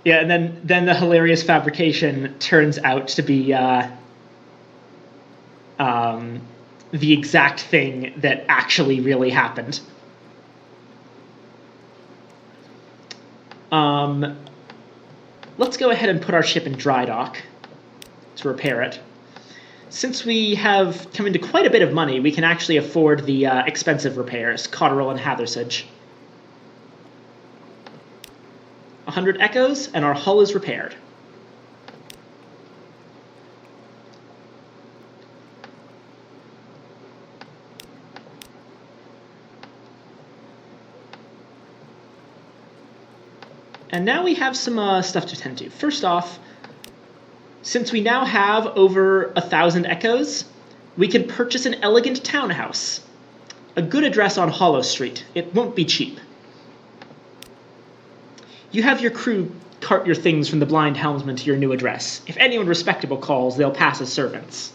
Yeah, and then the hilarious fabrication turns out to be the exact thing that actually really happened. Let's go ahead and put our ship in dry dock to repair it. Since we have come into quite a bit of money, we can actually afford the expensive repairs, Cotterell and Hathersage. 100 echoes, and our hull is repaired. And now we have some stuff to tend to. First off, since we now have over 1,000 echoes, we can purchase an elegant townhouse. A good address on Hollow Street. It won't be cheap. You have your crew cart your things from the blind helmsman to your new address. If anyone respectable calls, they'll pass as servants.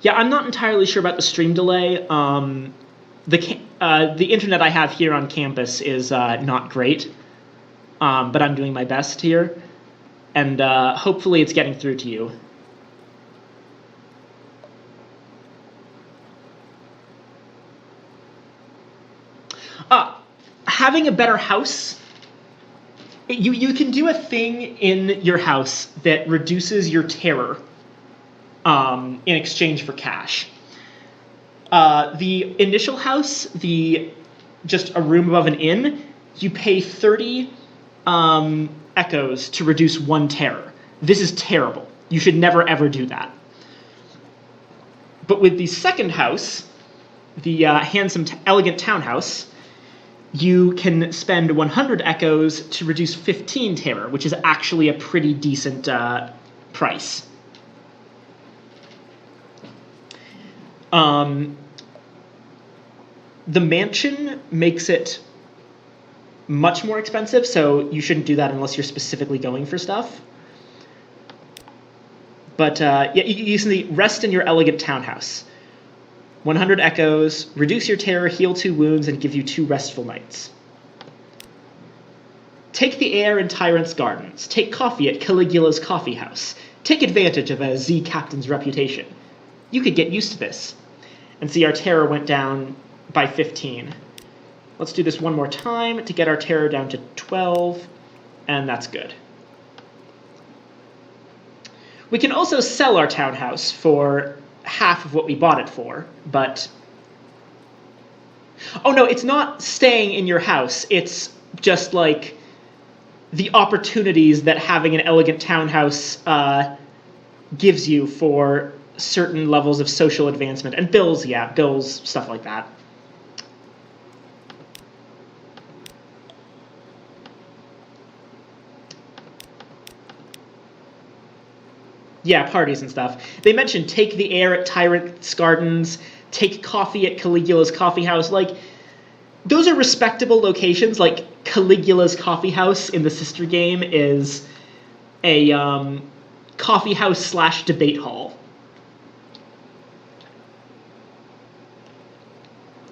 Yeah, I'm not entirely sure about the stream delay. The internet I have here on campus is not great, but I'm doing my best here, and hopefully it's getting through to you. Having a better house, you can do a thing in your house that reduces your terror in exchange for cash. The initial house, just a room above an inn, you pay 30 echoes to reduce 1 terror. This is terrible. You should never ever do that. But with the second house, the handsome, elegant townhouse, you can spend 100 echoes to reduce 15 terror, which is actually a pretty decent price. The mansion makes it much more expensive, so you shouldn't do that unless you're specifically going for stuff. But yeah, you can rest in your elegant townhouse. 100 echoes, reduce your terror, heal 2 wounds, and give you 2 restful nights. Take the air in Tyrant's Gardens. Take coffee at Caligula's Coffee House. Take advantage of a Z captain's reputation. You could get used to this. And see, our terror went down by 15. Let's do this one more time to get our terror down to 12, and that's good. We can also sell our townhouse for half of what we bought it for, but... Oh no, it's not staying in your house. It's just like the opportunities that having an elegant townhouse gives you for certain levels of social advancement. And bills, stuff like that. Yeah, parties and stuff. They mentioned take the air at Tyrant's Gardens, take coffee at Caligula's Coffee House. Like, those are respectable locations. Like, Caligula's Coffee House in the sister game is a coffee house / debate hall.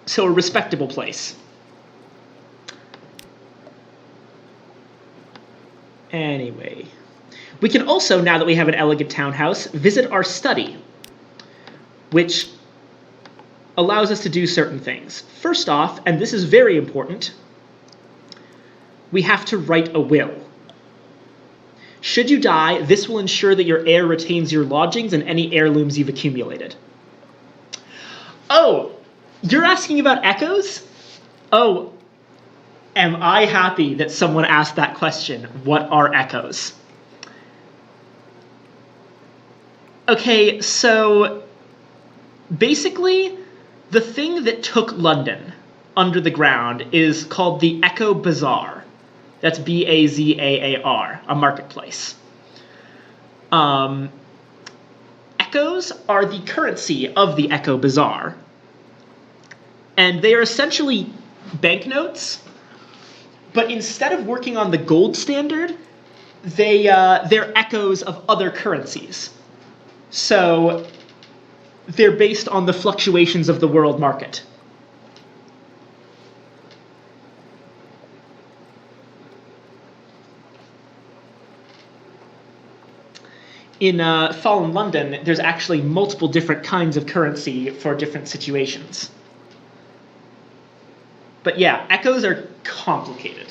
So a respectable place. Anyway. We can also, now that we have an elegant townhouse, visit our study, which allows us to do certain things. First off, and this is very important, we have to write a will. Should you die, this will ensure that your heir retains your lodgings and any heirlooms you've accumulated. Oh, you're asking about echoes? Oh, am I happy that someone asked that question? What are echoes? Okay, so basically, the thing that took London under the ground is called the Echo Bazaar. That's Bazaar, a marketplace. Echoes are the currency of the Echo Bazaar, and they are essentially banknotes, but instead of working on the gold standard, they're echoes of other currencies. So they're based on the fluctuations of the world market. In Fallen London, there's actually multiple different kinds of currency for different situations. But yeah, echoes are complicated.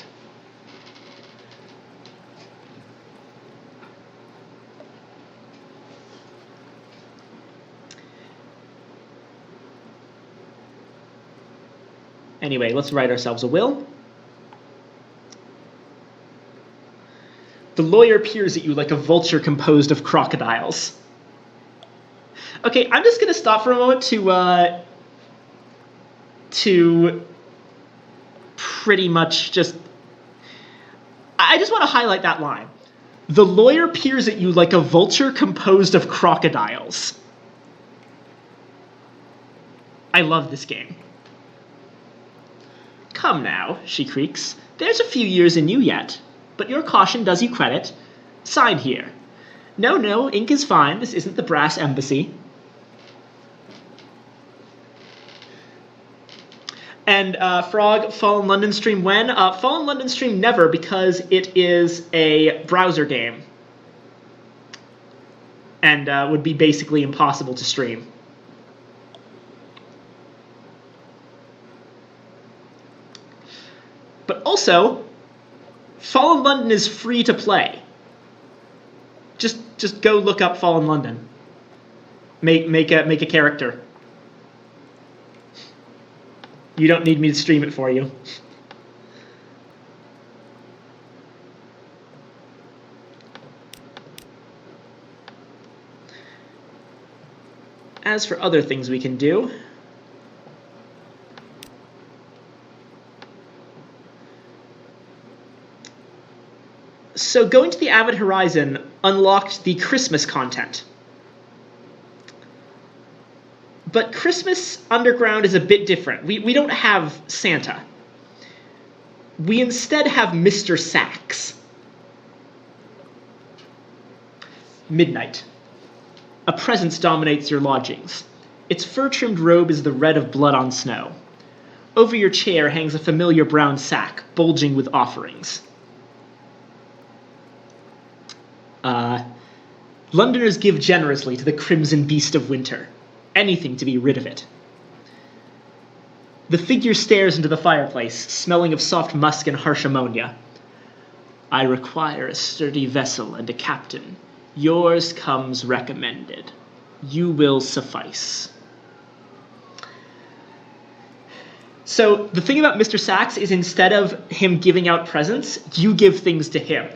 Anyway, let's write ourselves a will. The lawyer peers at you like a vulture composed of crocodiles. Okay, I'm just going to stop for a moment to pretty much just... I just want to highlight that line. The lawyer peers at you like a vulture composed of crocodiles. I love this game. Come now, she creaks. There's a few years in you yet, but your caution does you credit. Sign here. No, ink is fine. This isn't the brass embassy. And Frog, Fallen London stream when? Fallen London stream never, because it is a browser game. And would be basically impossible to stream. But also, Fallen London is free to play. Just go look up Fallen London. Make a character. You don't need me to stream it for you. As for other things we can do, so going to the Avid Horizon unlocked the Christmas content. But Christmas Underground is a bit different. We don't have Santa. We instead have Mr. Sachs. Midnight. A presence dominates your lodgings. Its fur-trimmed robe is the red of blood on snow. Over your chair hangs a familiar brown sack, bulging with offerings. Londoners give generously to the crimson beast of winter. Anything to be rid of it. The figure stares into the fireplace, smelling of soft musk and harsh ammonia. I require a sturdy vessel and a captain. Yours comes recommended. You will suffice. So the thing about Mr. Sachs is instead of him giving out presents, you give things to him.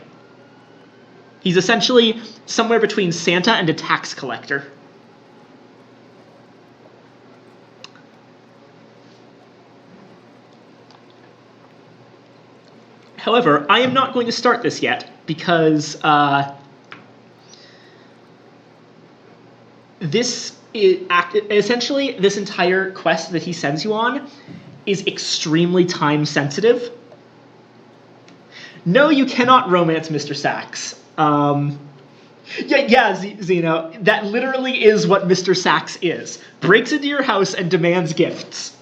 He's essentially somewhere between Santa and a tax collector. However, I am not going to start this yet because essentially this entire quest that he sends you on is extremely time sensitive. No, you cannot romance Mr. Sachs. Zeno, that literally is what Mr. Sachs is. Breaks into your house and demands gifts.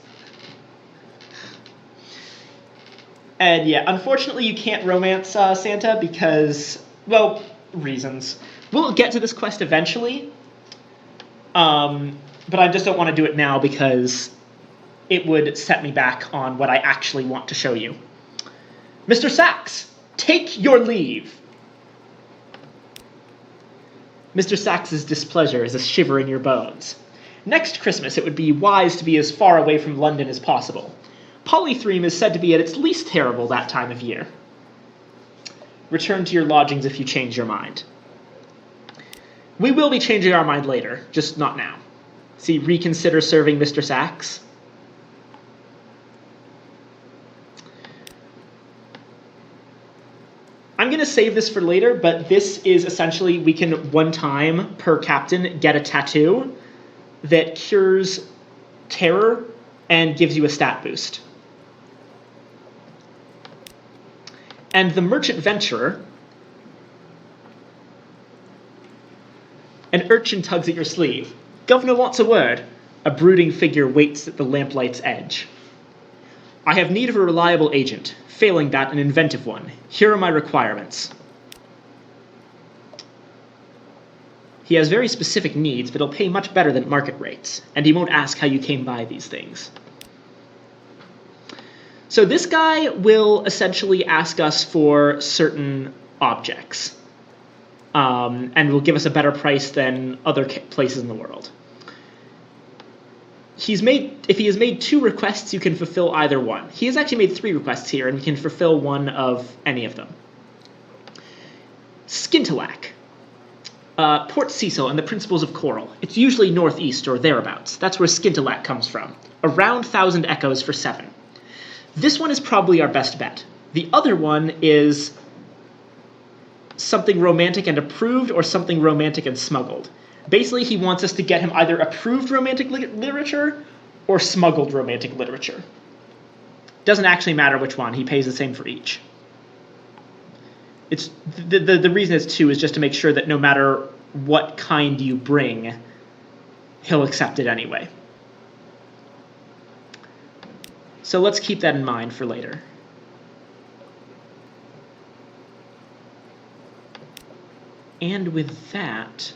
And yeah, unfortunately you can't romance Santa because, well, reasons. We'll get to this quest eventually, but I just don't want to do it now because it would set me back on what I actually want to show you. Mr. Sachs, take your leave. Mr. Sachs's displeasure is a shiver in your bones. Next Christmas, it would be wise to be as far away from London as possible. Polythreme is said to be at its least terrible that time of year. Return to your lodgings if you change your mind. We will be changing our mind later, just not now. See, reconsider serving Mr. Sachs. I'm going to save this for later, but this is essentially, we can one time per captain get a tattoo that cures terror and gives you a stat boost. And the Merchant Venturer An urchin tugs at your sleeve. Governor wants a word. A brooding figure waits at the lamplight's edge. I have need of a reliable agent. Failing that, an inventive one. Here are my requirements. He has very specific needs, but he'll pay much better than market rates, and he won't ask how you came by these things. So this guy will essentially ask us for certain objects, and will give us a better price than other places in the world. If he has made 2 requests, you can fulfill either one. He has actually made 3 requests here, and we can fulfill one of any of them. Skintalak. Port Cecil and the Principles of Coral. It's usually northeast or thereabouts. That's where Skintalak comes from. Around 1,000 echoes for 7. This one is probably our best bet. The other one is something romantic and approved or something romantic and smuggled. Basically, he wants us to get him either approved romantic literature or smuggled romantic literature. Doesn't actually matter which one. He pays the same for each. It's the reason it's 2 is just to make sure that no matter what kind you bring, he'll accept it anyway. So let's keep that in mind for later. And with that,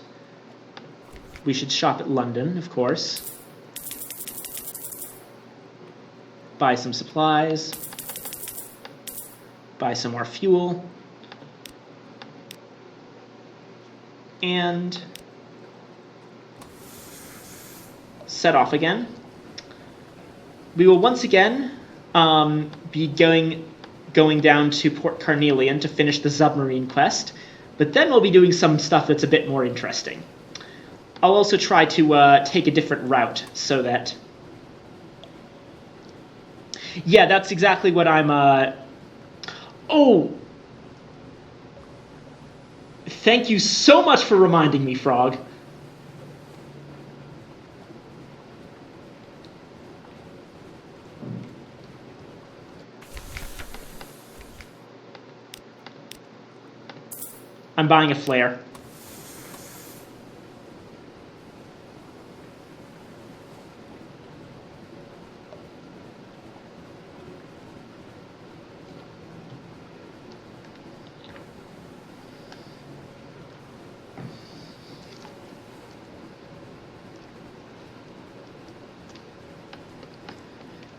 we should shop at London, of course. Buy some supplies. Buy some more fuel. And set off again. We will once again be going down to Port Carnelian to finish the submarine quest, but then we'll be doing some stuff that's a bit more interesting. I'll also try to take a different route so that... Yeah, that's exactly what I'm... Oh! Thank you so much for reminding me, Frog. I'm buying a flare.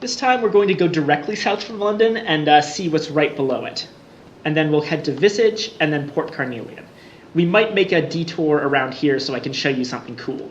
This time we're going to go directly south from London and see what's right below it. And then we'll head to Visage and then Port Carnelian. We might make a detour around here so I can show you something cool.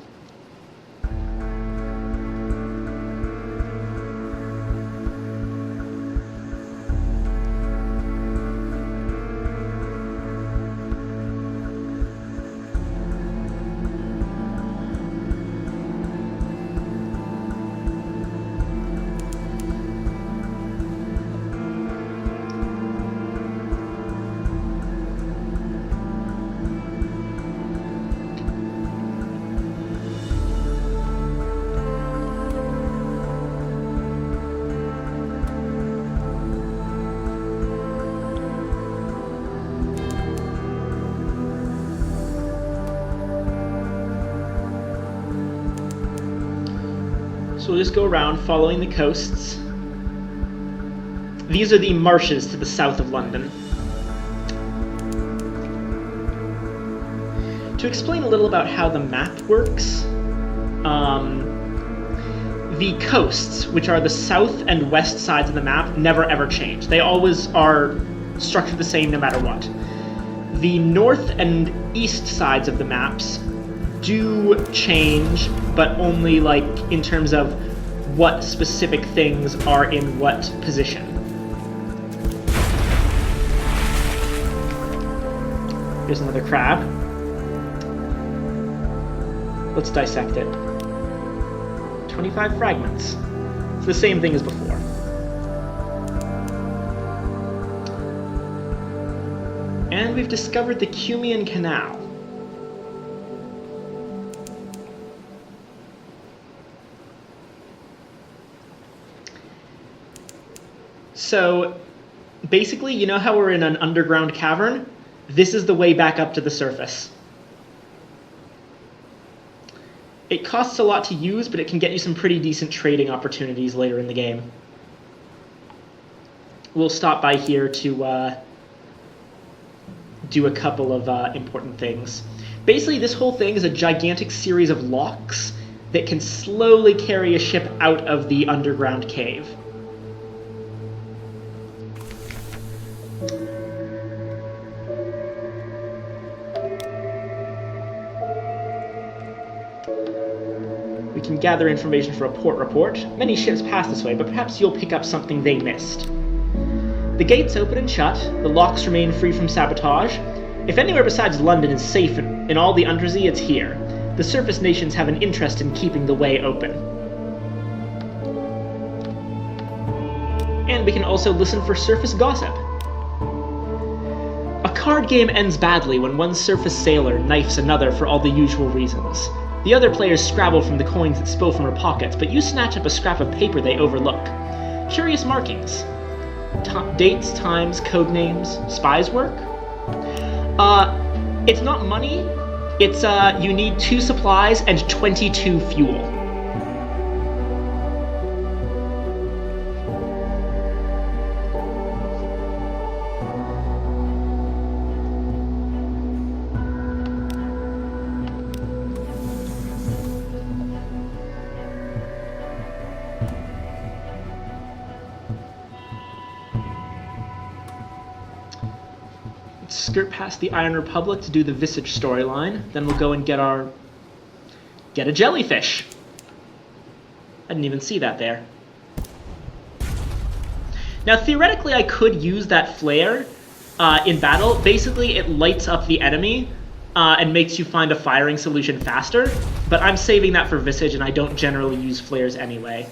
So we'll just go around following the coasts. These are the marshes to the south of London. To explain a little about how the map works, the coasts, which are the south and west sides of the map, never ever change. They always are structured the same no matter what. The north and east sides of the maps do change, but only like in terms of what specific things are in what position. Here's another crab. Let's dissect it. 25 fragments. It's the same thing as before. And we've discovered the Cumian Canal. So, basically, you know how we're in an underground cavern? This is the way back up to the surface. It costs a lot to use, but it can get you some pretty decent trading opportunities later in the game. We'll stop by here to do a couple of important things. Basically, this whole thing is a gigantic series of locks that can slowly carry a ship out of the underground cave. We can gather information for a port report. Many ships pass this way, but perhaps you'll pick up something they missed. The gates open and shut. The locks remain free from sabotage. If anywhere besides London is safe in all the Undersea, it's here. The surface nations have an interest in keeping the way open. And we can also listen for surface gossip. A card game ends badly when one surface sailor knifes another for all the usual reasons. The other players scrabble from the coins that spill from her pockets, but you snatch up a scrap of paper they overlook. Curious markings. Dates, times, code names, spies work? It's not money. It's, you need 2 supplies and 22 fuel. Skirt past the Iron Republic to do the Visage storyline. Then we'll go and get a jellyfish. I didn't even see that there. Now, theoretically, I could use that flare in battle. Basically, it lights up the enemy and makes you find a firing solution faster. But I'm saving that for Visage, and I don't generally use flares anyway.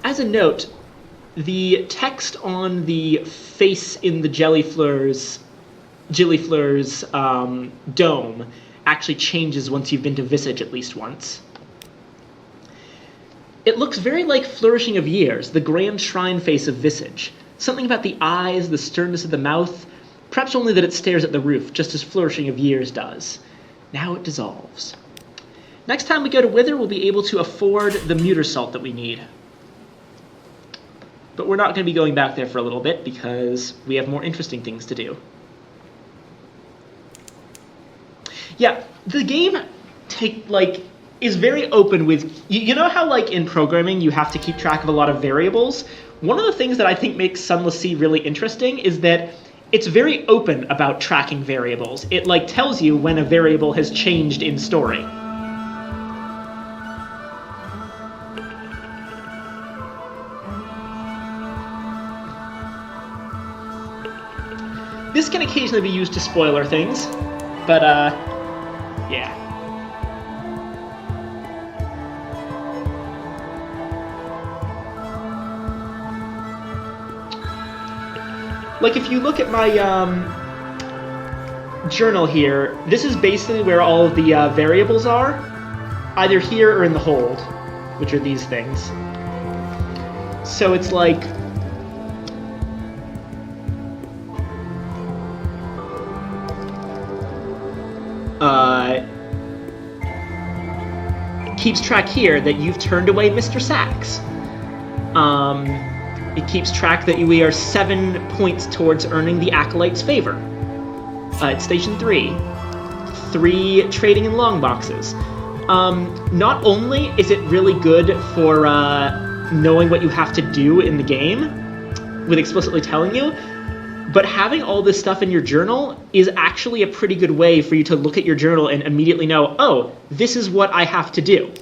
As a note, the text on the face in the Jellyfleur's dome actually changes once you've been to Visage at least once. It looks very like Flourishing of Years, the grand shrine face of Visage. Something about the eyes, the sternness of the mouth, perhaps only that it stares at the roof, just as Flourishing of Years does. Now it dissolves. Next time we go to Wither, we'll be able to afford the muter salt that we need. But we're not going to be going back there for a little bit because we have more interesting things to do. Yeah, the game is very open with... You know how in programming you have to keep track of a lot of variables? One of the things that I think makes Sunless Sea really interesting is that it's very open about tracking variables. It tells you when a variable has changed in story. This can occasionally be used to spoiler things, but, yeah. If you look at my, journal here, this is basically where all of the, variables are, either here or in the hold, which are these things. So it's keeps track here that you've turned away Mr. Sachs. It keeps track that we are 7 points towards earning the Acolyte's favor. At Station 3. 3 trading in long boxes. Not only is it really good for knowing what you have to do in the game, with explicitly telling you, but having all this stuff in your journal is actually a pretty good way for you to look at your journal and immediately know, oh, this is what I have to do.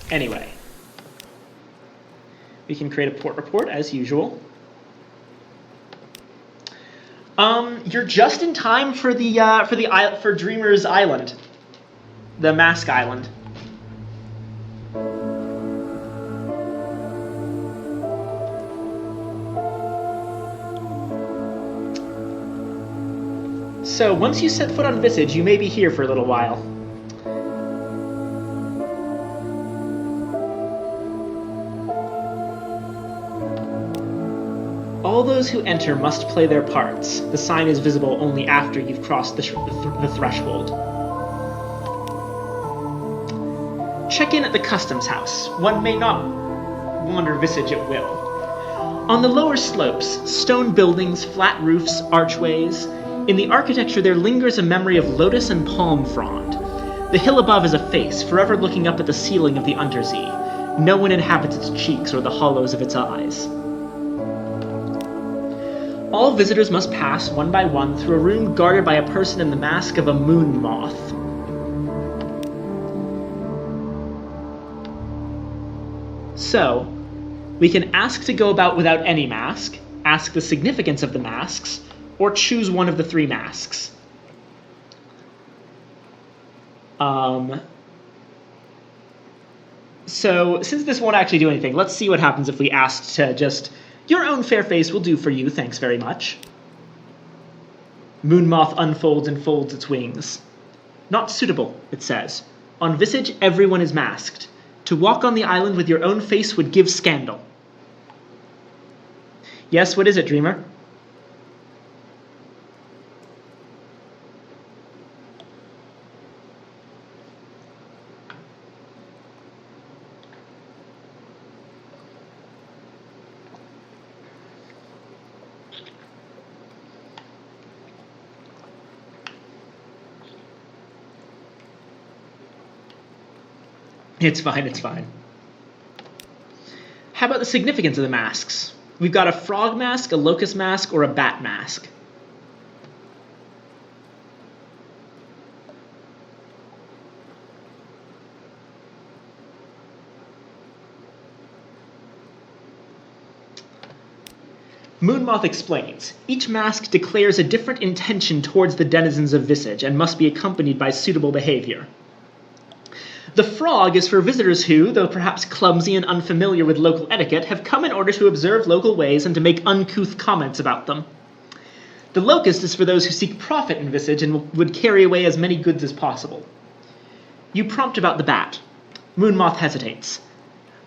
Anyway, we can create a port report as usual. You're just in time for for Dreamer's Island. The Mask Island. So, once you set foot on Visage, you may be here for a little while. All those who enter must play their parts. The sign is visible only after you've crossed the threshold. Check in at the customs house. One may not wander Visage at will. On the lower slopes, stone buildings, flat roofs, archways. In the architecture there lingers a memory of lotus and palm frond. The hill above is a face, forever looking up at the ceiling of the Untersee. No one inhabits its cheeks or the hollows of its eyes. All visitors must pass, one by one, through a room guarded by a person in the mask of a moon moth. So, we can ask to go about without any mask, ask the significance of the masks, or choose one of the three masks. So, since this won't actually do anything, let's see what happens if we asked to just... Your own fair face will do for you, thanks very much. Moonmoth unfolds and folds its wings. Not suitable, it says. On Visage, everyone is masked. To walk on the island with your own face would give scandal. Yes, what is it, Dreamer? It's fine, it's fine. How about the significance of the masks? We've got a frog mask, a locust mask, or a bat mask. Moonmoth explains, each mask declares a different intention towards the denizens of Visage and must be accompanied by suitable behavior. The frog is for visitors who, though perhaps clumsy and unfamiliar with local etiquette, have come in order to observe local ways and to make uncouth comments about them. The locust is for those who seek profit in Visage and would carry away as many goods as possible. You prompt about the bat. Moonmoth hesitates.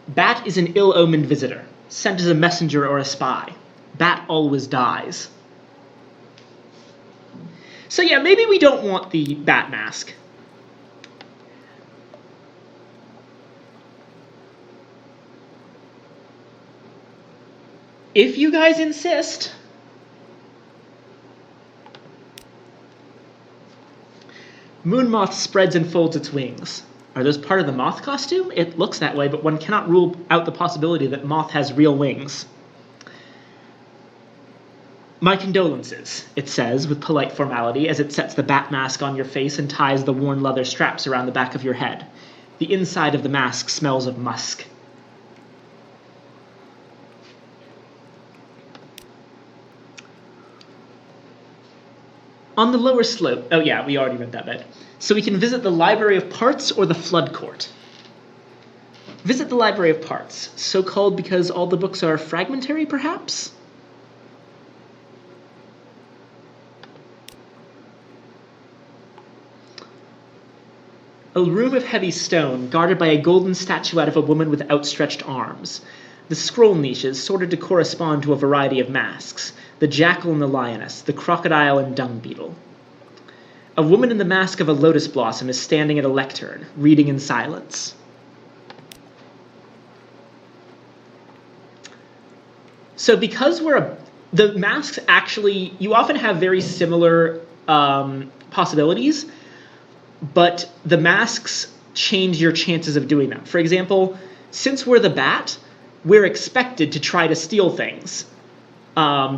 Bat is an ill-omened visitor, sent as a messenger or a spy. Bat always dies. So yeah, maybe we don't want the bat mask. If you guys insist. Moonmoth spreads and folds its wings. Are those part of the moth costume? It looks that way, but one cannot rule out the possibility that moth has real wings. My condolences, it says with polite formality as it sets the bat mask on your face and ties the worn leather straps around the back of your head. The inside of the mask smells of musk. On the lower slope, oh yeah, we already read that bit. So we can visit the Library of Parts or the Flood Court. Visit the Library of Parts, so called because all the books are fragmentary, perhaps? A room of heavy stone, guarded by a golden statuette of a woman with outstretched arms. The scroll niches sorted to correspond to a variety of masks. The jackal and the lioness, the crocodile and dung beetle. A woman in the mask of a lotus blossom is standing at a lectern, reading in silence. So because the masks actually, you often have very similar possibilities, but the masks change your chances of doing them. For example, since we're the bat, we're expected to try to steal things.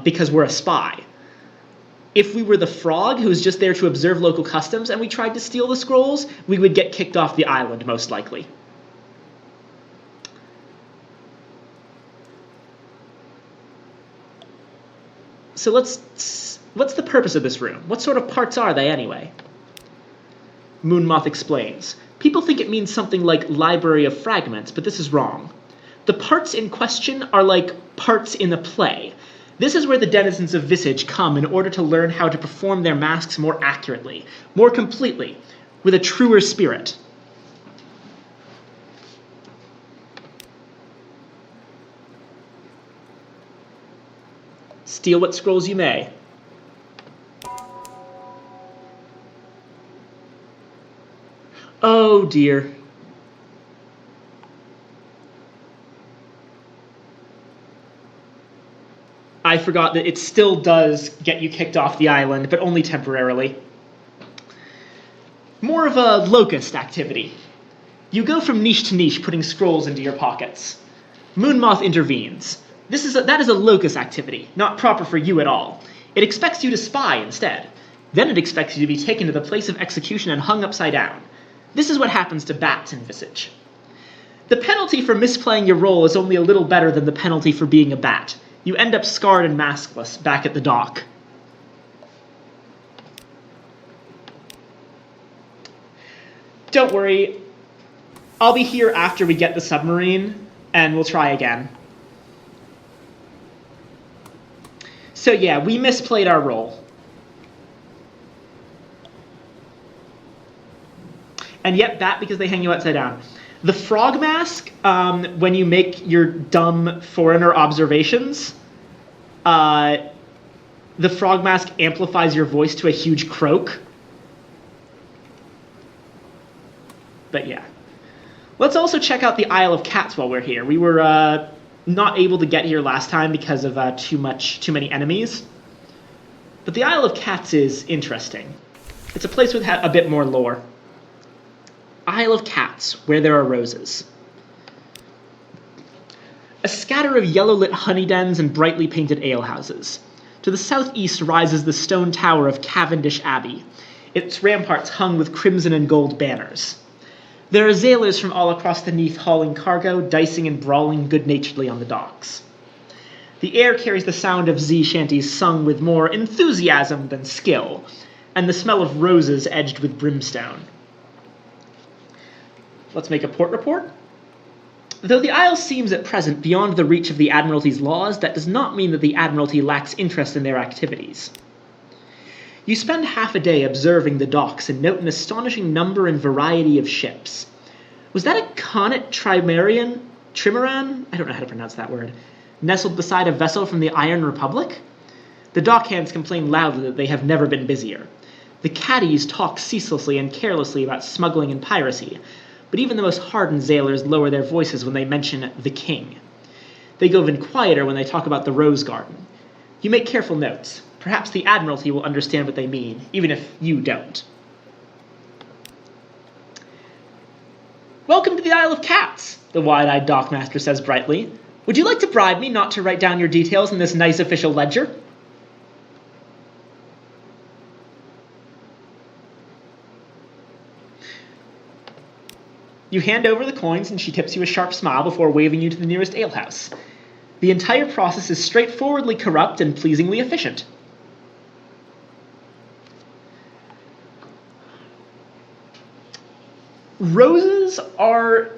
Because we're a spy. If we were the frog who was just there to observe local customs and we tried to steal the scrolls, we would get kicked off the island, most likely. So what's the purpose of this room? What sort of parts are they anyway? Moonmoth explains. People think it means something like Library of Fragments, but this is wrong. The parts in question are like parts in a play. This is where the denizens of Visage come in order to learn how to perform their masks more accurately, more completely, with a truer spirit. Steal what scrolls you may. Oh dear. I forgot that it still does get you kicked off the island, but only temporarily. More of a locust activity. You go from niche to niche, putting scrolls into your pockets. Moonmoth intervenes. That is a locust activity, not proper for you at all. It expects you to spy instead. Then it expects you to be taken to the place of execution and hung upside down. This is what happens to bats in Visage. The penalty for misplaying your role is only a little better than the penalty for being a bat. You end up scarred and maskless back at the dock. Don't worry, I'll be here after we get the submarine, and we'll try again. So yeah, we misplayed our role. And yet, bat because they hang you upside down. The frog mask, when you make your dumb foreigner observations, the frog mask amplifies your voice to a huge croak. But yeah. Let's also check out the Isle of Cats while we're here. We were not able to get here last time because of too many enemies. But the Isle of Cats is interesting. It's a place with a bit more lore. Isle of Cats, where there are roses. A scatter of yellow-lit honey dens and brightly painted alehouses. To the southeast rises the stone tower of Cavendish Abbey, its ramparts hung with crimson and gold banners. There are sailors from all across the Neath hauling cargo, dicing and brawling good-naturedly on the docks. The air carries the sound of sea shanties sung with more enthusiasm than skill, and the smell of roses edged with brimstone. Let's make a port report. Though the Isle seems at present beyond the reach of the Admiralty's laws, that does not mean that the Admiralty lacks interest in their activities. You spend half a day observing the docks and note an astonishing number and variety of ships. Was that a Connet Trimaran? I don't know how to pronounce that word. Nestled beside a vessel from the Iron Republic? The dockhands complain loudly that they have never been busier. The caddies talk ceaselessly and carelessly about smuggling and piracy, but even the most hardened sailors lower their voices when they mention the king. They go even quieter when they talk about the Rose Garden. You make careful notes. Perhaps the Admiralty will understand what they mean, even if you don't. Welcome to the Isle of Cats, the wide-eyed dockmaster says brightly. Would you like to bribe me not to write down your details in this nice official ledger? You hand over the coins and she tips you a sharp smile before waving you to the nearest alehouse. The entire process is straightforwardly corrupt and pleasingly efficient. Roses are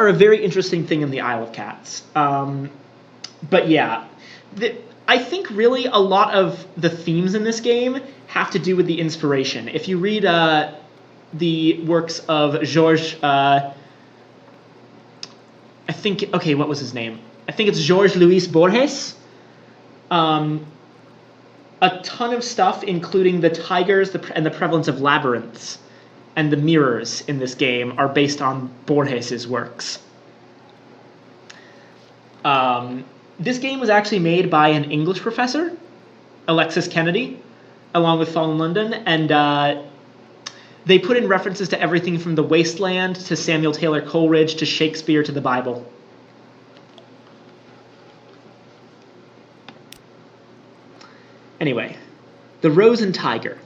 a very interesting thing in the Isle of Cats. But yeah, I think really a lot of the themes in this game have to do with the inspiration. If you read the works of Georges, what was his name? I think it's Georges Luis Borges. A ton of stuff, including the tigers and the prevalence of labyrinths and the mirrors in this game, are based on Borges' works. This game was actually made by an English professor, Alexis Kennedy, along with Fallen London, and they put in references to everything from The Wasteland to Samuel Taylor Coleridge to Shakespeare to the Bible. Anyway, the Rose and Tiger.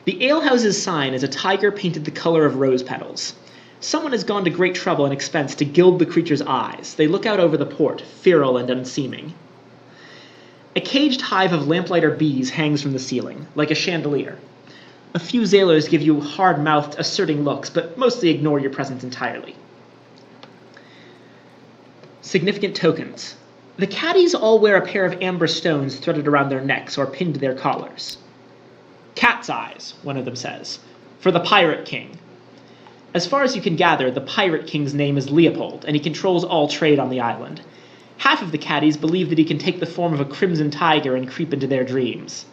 The alehouse's sign is a tiger painted the color of rose petals. Someone has gone to great trouble and expense to gild the creature's eyes. They look out over the port, feral and unseeming. A caged hive of lamplighter bees hangs from the ceiling, like a chandelier. A few sailors give you hard-mouthed, asserting looks, but mostly ignore your presence entirely. Significant tokens. The caddies all wear a pair of amber stones threaded around their necks or pinned to their collars. "Cat's eyes," one of them says, "for the Pirate King." As far as you can gather, the Pirate King's name is Leopold, and he controls all trade on the island. Half of the caddies believe that he can take the form of a crimson tiger and creep into their dreams.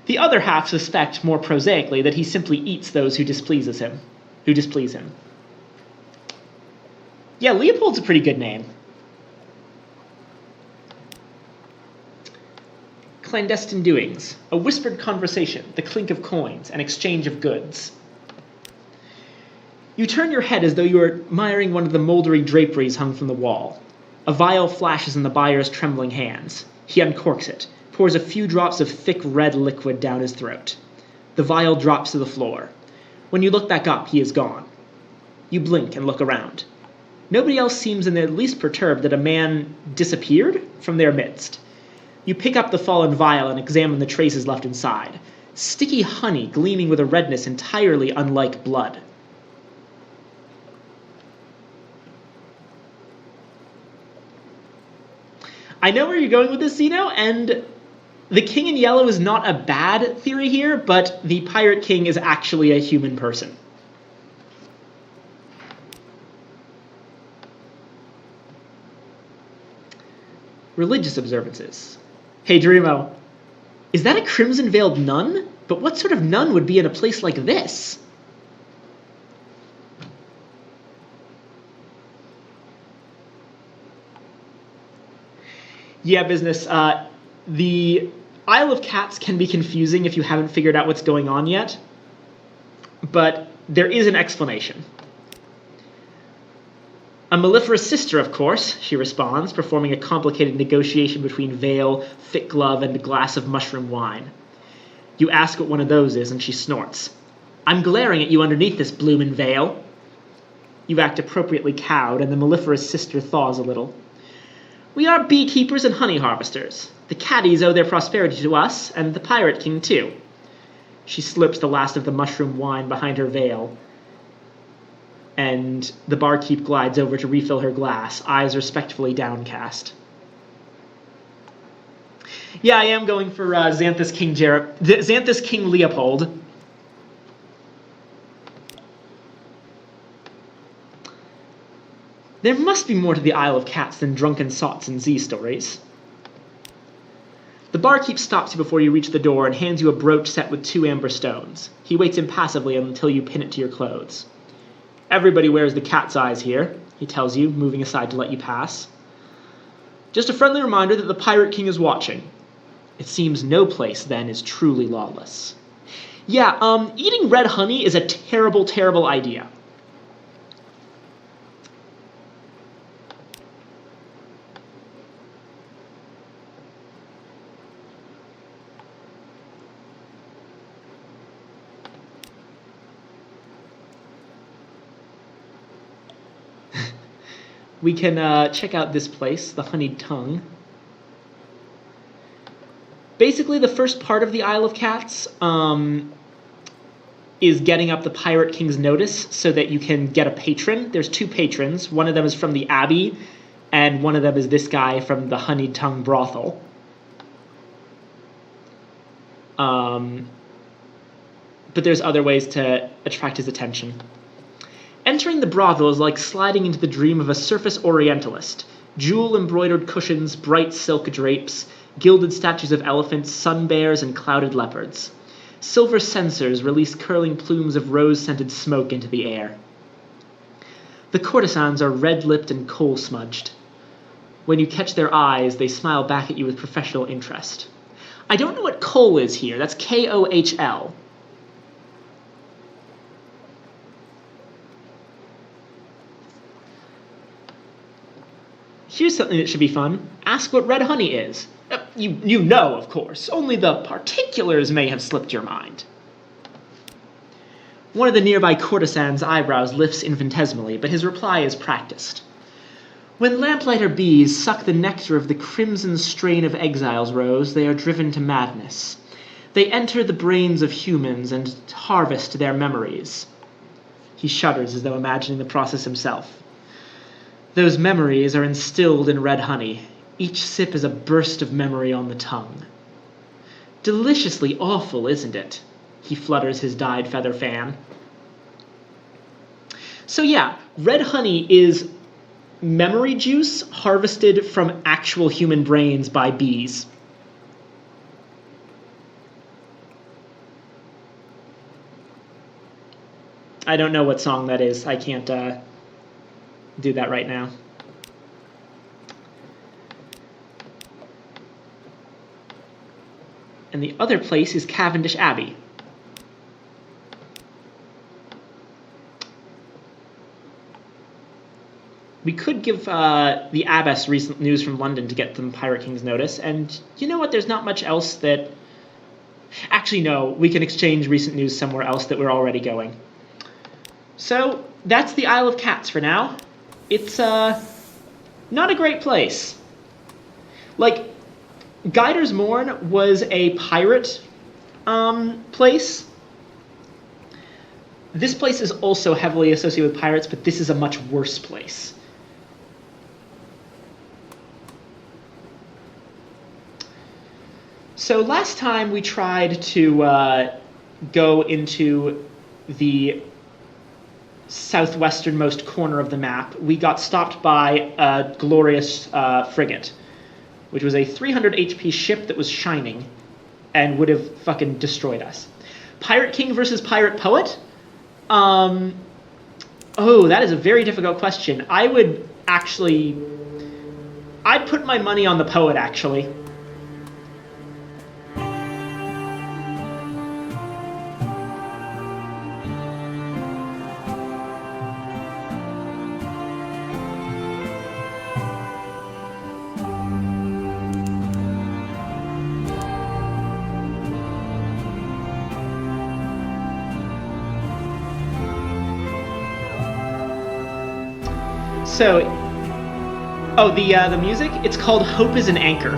The other half suspect, more prosaically, that he simply eats those who displease him. Yeah, Leopold's a pretty good name. Clandestine doings, a whispered conversation, the clink of coins, an exchange of goods. You turn your head as though you were admiring one of the moldery draperies hung from the wall. A vial flashes in the buyer's trembling hands. He uncorks it, pours a few drops of thick red liquid down his throat. The vial drops to the floor. When you look back up, he is gone. You blink and look around. Nobody else seems in the least perturbed that a man disappeared from their midst. You pick up the fallen vial and examine the traces left inside. Sticky honey gleaming with a redness entirely unlike blood. I know where you're going with this, Zeno, and the King in Yellow is not a bad theory here, but the Pirate King is actually a human person. Religious observances. Hey, Dreamo, is that a crimson-veiled nun? But what sort of nun would be in a place like this? Yeah, business. The Isle of Cats can be confusing if you haven't figured out what's going on yet, but there is an explanation. "A mellifluous sister, of course," she responds, performing a complicated negotiation between veil, thick glove, and a glass of mushroom wine. You ask what one of those is, and she snorts. "I'm glaring at you underneath this bloomin' veil." You act appropriately cowed, and the mellifluous sister thaws a little. "We are beekeepers and honey harvesters. The caddies owe their prosperity to us, and the Pirate King, too." She slips the last of the mushroom wine behind her veil, and the barkeep glides over to refill her glass, eyes respectfully downcast. Yeah, I am going for Xanthus King Leopold. There must be more to the Isle of Cats than drunken sots and Z stories. The barkeep stops you before you reach the door and hands you a brooch set with 2 amber stones. He waits impassively until you pin it to your clothes. "Everybody wears the cat's eyes here," he tells you, moving aside to let you pass. "Just a friendly reminder that the Pirate King is watching." It seems no place, then, is truly lawless. Yeah, eating red honey is a terrible, terrible idea. We can check out this place, the Honeyed Tongue. Basically, the first part of the Isle of Cats is getting up the Pirate King's notice so that you can get a patron. There's 2 patrons. One of them is from the Abbey, and one of them is this guy from the Honeyed Tongue brothel. But there's other ways to attract his attention. Entering the brothel is like sliding into the dream of a surface orientalist. Jewel-embroidered cushions, bright silk drapes, gilded statues of elephants, sun bears, and clouded leopards. Silver censers release curling plumes of rose-scented smoke into the air. The courtesans are red-lipped and coal-smudged. When you catch their eyes, they smile back at you with professional interest. I don't know what kohl is here. That's K-O-H-L. Here's something that should be fun. Ask what red honey is. You know, of course. Only the particulars may have slipped your mind. One of the nearby courtesans' eyebrows lifts infinitesimally, but his reply is practiced. When lamplighter bees suck the nectar of the crimson strain of exile's rose, they are driven to madness. They enter the brains of humans and harvest their memories. He shudders as though imagining the process himself. Those memories are instilled in red honey. Each sip is a burst of memory on the tongue. Deliciously awful, isn't it? He flutters his dyed feather fan. So yeah, red honey is memory juice harvested from actual human brains by bees. I don't know what song that is. I can't do that right now. And the other place is Cavendish Abbey. We could give the Abbess recent news from London to get them Pirate King's notice, and you know what? There's not much else that... Actually, no, we can exchange recent news somewhere else that we're already going. So, that's the Isle of Cats for now. It's, not a great place. Like, Guider's Mourn was a pirate, place. This place is also heavily associated with pirates, but this is a much worse place. So last time we tried to go into the southwesternmost corner of the map, we got stopped by a glorious frigate, which was a 300 HP ship that was shining and would have fucking destroyed us. Pirate King versus Pirate Poet? Oh, that is a very difficult question. I'd put my money on the Poet, actually. So, oh, the music? It's called Hope is an Anchor.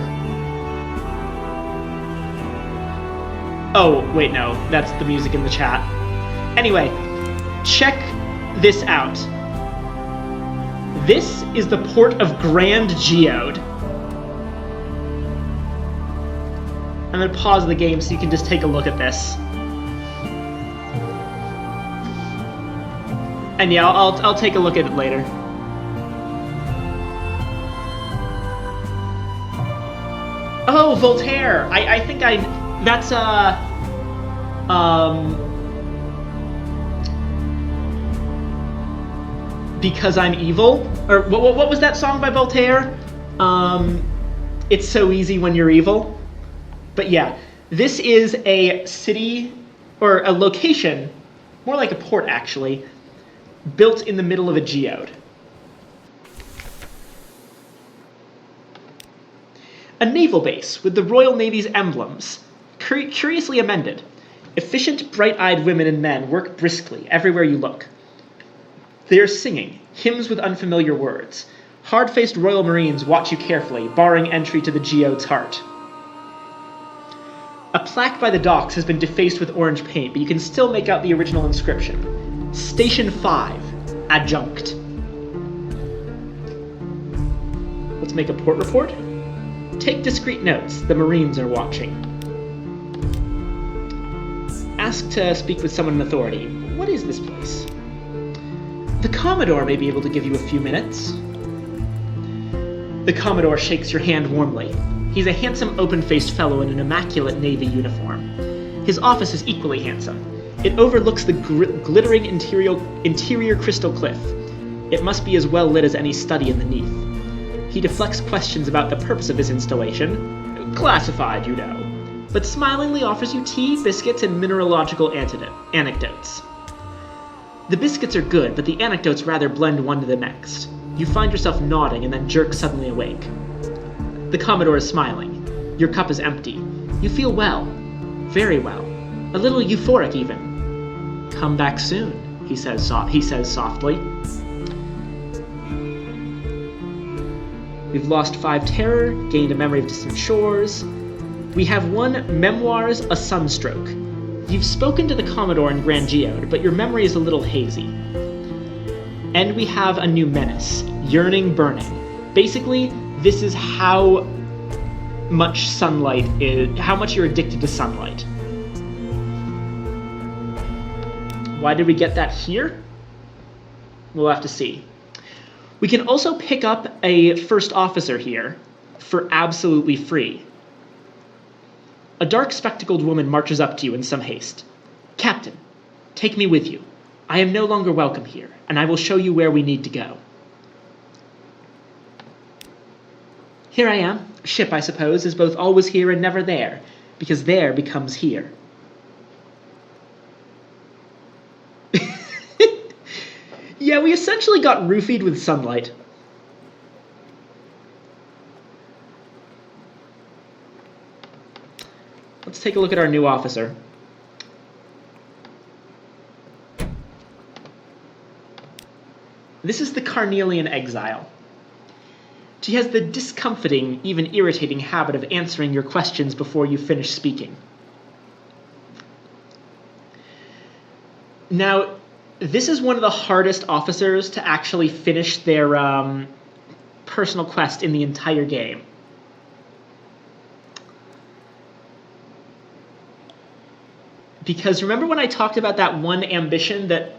Oh, wait, no. That's the music in the chat. Anyway, check this out. This is the port of Grand Geode. I'm going to pause the game so you can just take a look at this. And yeah, I'll take a look at it later. Oh, Voltaire! I think that's, Because I'm Evil? Or what was that song by Voltaire? It's so easy when you're evil. But yeah, this is a city, or a location, more like a port actually, built in the middle of a geode. A naval base with the Royal Navy's emblems, curiously amended. Efficient, bright-eyed women and men work briskly everywhere you look. They are singing, hymns with unfamiliar words. Hard-faced Royal Marines watch you carefully, barring entry to the geode's heart. A plaque by the docks has been defaced with orange paint, but you can still make out the original inscription. Station 5, Adjunct. Let's make a port report. Take discreet notes, the Marines are watching. Ask to speak with someone in authority. What is this place? The Commodore may be able to give you a few minutes. The Commodore shakes your hand warmly. He's a handsome, open-faced fellow in an immaculate Navy uniform. His office is equally handsome. It overlooks the glittering interior crystal cliff. It must be as well lit as any study in the Neath. He deflects questions about the purpose of his installation. Classified, you know. But smilingly offers you tea, biscuits, and mineralogical anecdotes. The biscuits are good, but the anecdotes rather blend one to the next. You find yourself nodding and then jerk suddenly awake. The Commodore is smiling. Your cup is empty. You feel well. Very well. A little euphoric, even. Come back soon, he says softly. We've lost 5 terror, gained a memory of distant shores. We have 1 memoirs, a sunstroke. You've spoken to the Commodore in Grand Geode, but your memory is a little hazy. And we have a new menace, yearning burning. Basically, this is how much sunlight is, how much you're addicted to sunlight. Why did we get that here? We'll have to see. We can also pick up a first officer here for absolutely free. A dark spectacled woman marches up to you in some haste. Captain, take me with you. I am no longer welcome here, and I will show you where we need to go. Here I am. Ship, I suppose, is both always here and never there, because there becomes here. Yeah, we essentially got roofied with sunlight. Let's take a look at our new officer. This is the Carnelian Exile. She has the discomfiting, even irritating habit of answering your questions before you finish speaking. Now, this is one of the hardest officers to actually finish their personal quest in the entire game. Because remember when I talked about that one ambition that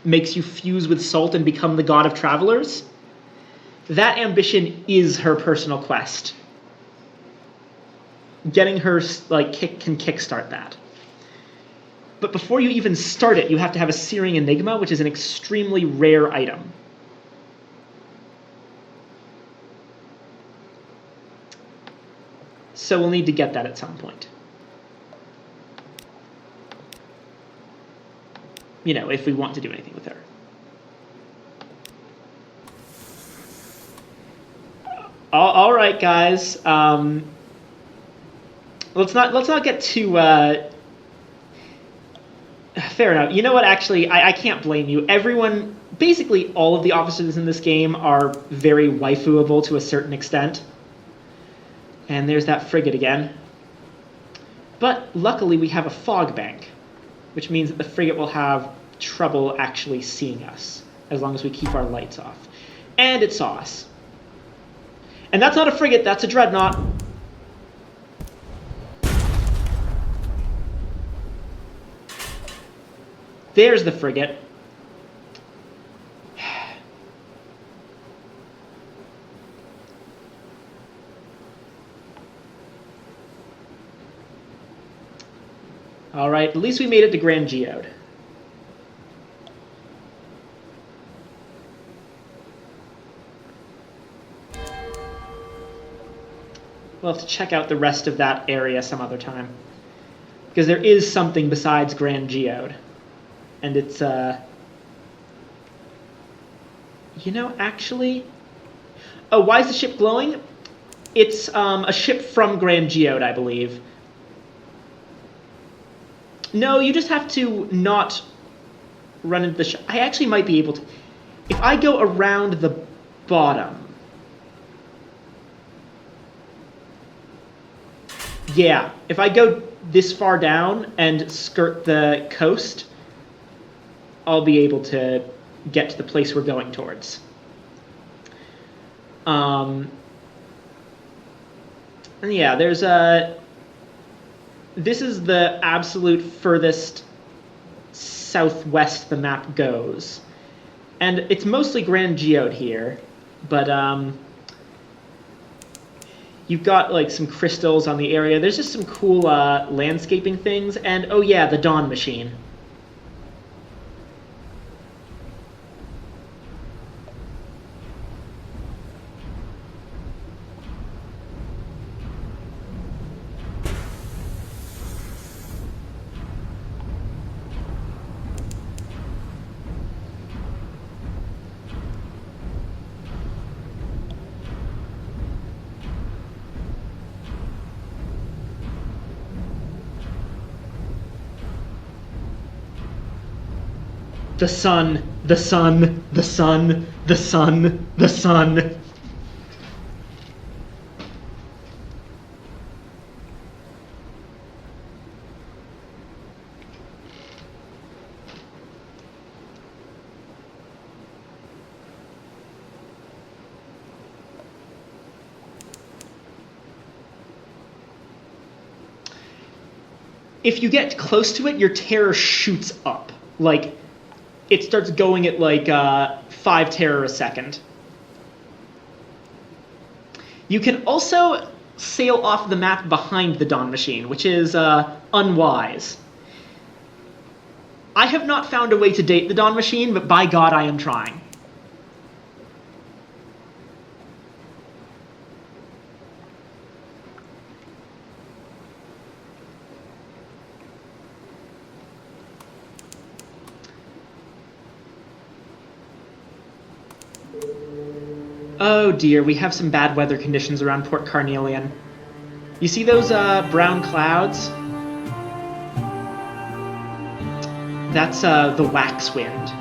makes you fuse with salt and become the god of travelers? That ambition is her personal quest. Getting her can kickstart that. But before you even start it, you have to have a Searing Enigma, which is an extremely rare item. So we'll need to get that at some point. You know, if we want to do anything with her. All right, guys. Let's not get too. Fair enough. You know what? Actually, I can't blame you. Everyone, basically, all of the officers in this game are very waifuable to a certain extent. And there's that frigate again. But luckily, we have a fog bank, which means that the frigate will have trouble actually seeing us, as long as we keep our lights off. And it saw us. And that's not a frigate, that's a dreadnought. There's the frigate. All right, at least we made it to Grand Geode. We'll have to check out the rest of that area some other time. Because there is something besides Grand Geode. And it's, you know, actually... Oh, why is the ship glowing? It's a ship from Grand Geode, I believe. No, you just have to not run into the ship. I actually might be able to... If I go around the bottom... Yeah, if I go this far down and skirt the coast, I'll be able to get to the place we're going towards. And yeah, there's a... This is the absolute furthest southwest the map goes. And it's mostly Grand Geode here, but you've got like some crystals on the area. There's just some cool landscaping things, and oh yeah, the Dawn Machine. The sun, the sun, the sun, the sun, the sun. if you get close to it, your terror shoots up. Like, it starts going at like 5 terror a second. You can also sail off the map behind the Dawn Machine, which is unwise. I have not found a way to date the Dawn Machine, but by God, I am trying. Oh dear, we have some bad weather conditions around Port Carnelian. You see those brown clouds? That's the wax wind.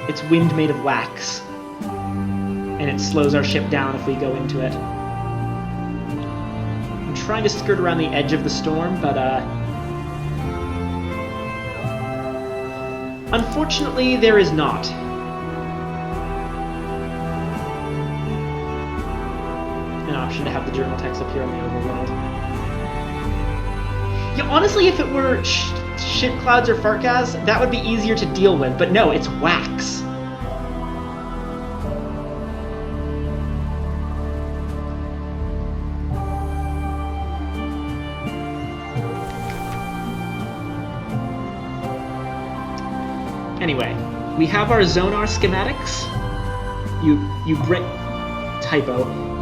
It's wind made of wax. And it slows our ship down if we go into it. I'm trying to skirt around the edge of the storm, but unfortunately there is not. An option to have the journal text appear on the overworld. Yeah, honestly, if it were ship clouds or fart gas, that would be easier to deal with, but no, it's wax. Anyway, we have our Zonar schematics.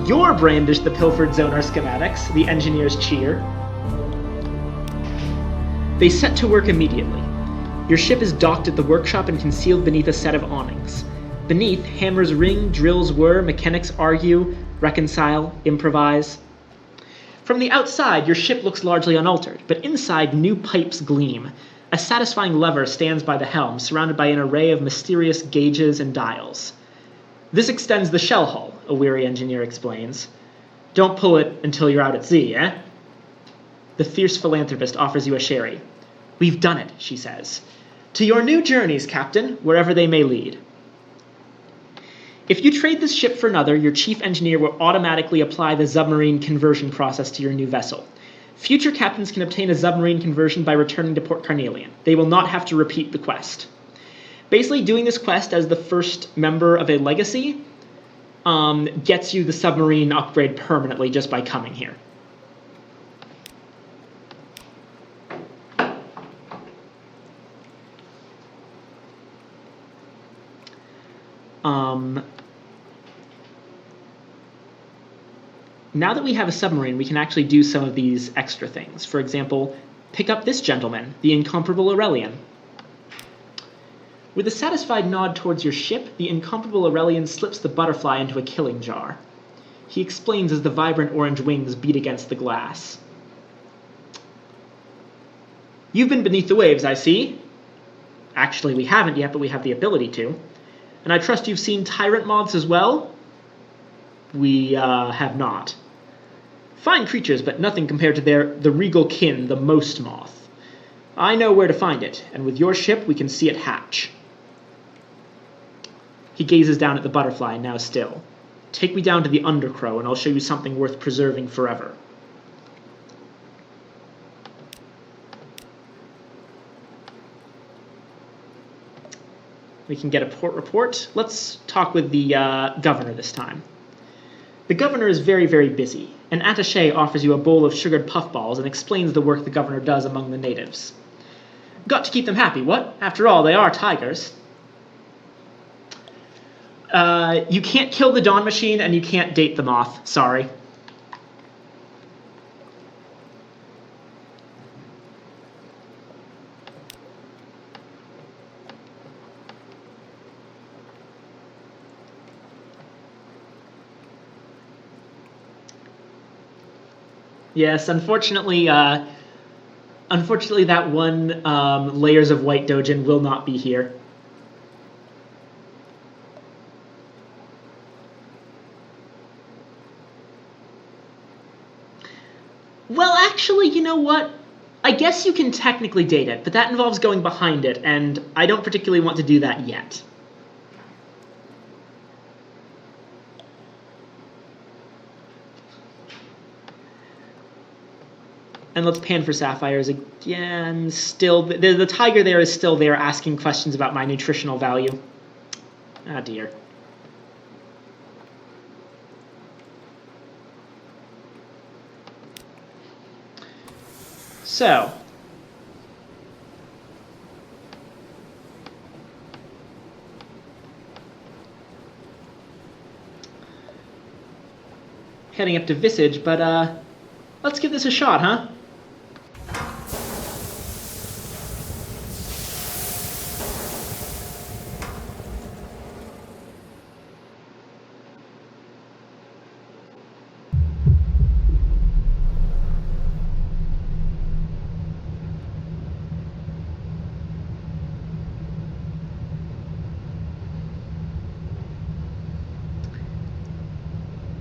You're brandished the pilfered Zonar schematics, the engineers cheer. They set to work immediately. Your ship is docked at the workshop and concealed beneath a set of awnings. Beneath, hammers ring, drills whir, mechanics argue, reconcile, improvise. From the outside, your ship looks largely unaltered, but inside, new pipes gleam. A satisfying lever stands by the helm, surrounded by an array of mysterious gauges and dials. This extends the shell hull, a weary engineer explains. Don't pull it until you're out at sea, eh? The fierce philanthropist offers you a sherry. We've done it, she says. To your new journeys, Captain, wherever they may lead. If you trade this ship for another, your chief engineer will automatically apply the submarine conversion process to your new vessel. Future captains can obtain a submarine conversion by returning to Port Carnelian. They will not have to repeat the quest. Basically, doing this quest as the first member of a legacy gets you the submarine upgrade permanently just by coming here. Now that we have a submarine, we can actually do some of these extra things. For example, pick up this gentleman, the incomparable Aurelian. With a satisfied nod towards your ship, the incomparable Aurelian slips the butterfly into a killing jar. He explains as the vibrant orange wings beat against the glass. You've been beneath the waves, I see. Actually, we haven't yet, but we have the ability to. And I trust you've seen tyrant moths as well? We have not. Fine creatures, but nothing compared to the regal kin, the most moth. I know where to find it, and with your ship we can see it hatch. He gazes down at the butterfly, now still. Take me down to the undercrow, and I'll show you something worth preserving forever. We can get a port report. Let's talk with the governor this time. The governor is very, very busy. An attaché offers you a bowl of sugared puffballs and explains the work the governor does among the natives. Got to keep them happy, what? After all, they are tigers. You can't kill the Dawn Machine, and you can't date the moth. Sorry. Yes, unfortunately, that one Layers of White Dojin will not be here. Well, actually, you know what? I guess you can technically date it, but that involves going behind it, and I don't particularly want to do that yet. And let's pan for sapphires again. Still, the tiger there is still there asking questions about my nutritional value. Ah, dear. So, heading up to Visage, but let's give this a shot, huh?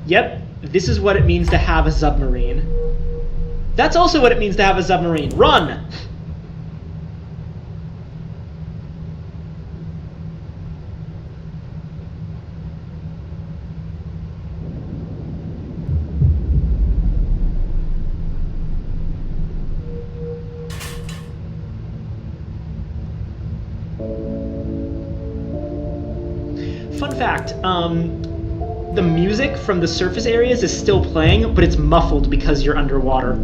Yep, this is what it means to have a submarine. That's also what it means to have a submarine. Run! Fun fact, the music from the surface areas is still playing, but it's muffled because you're underwater.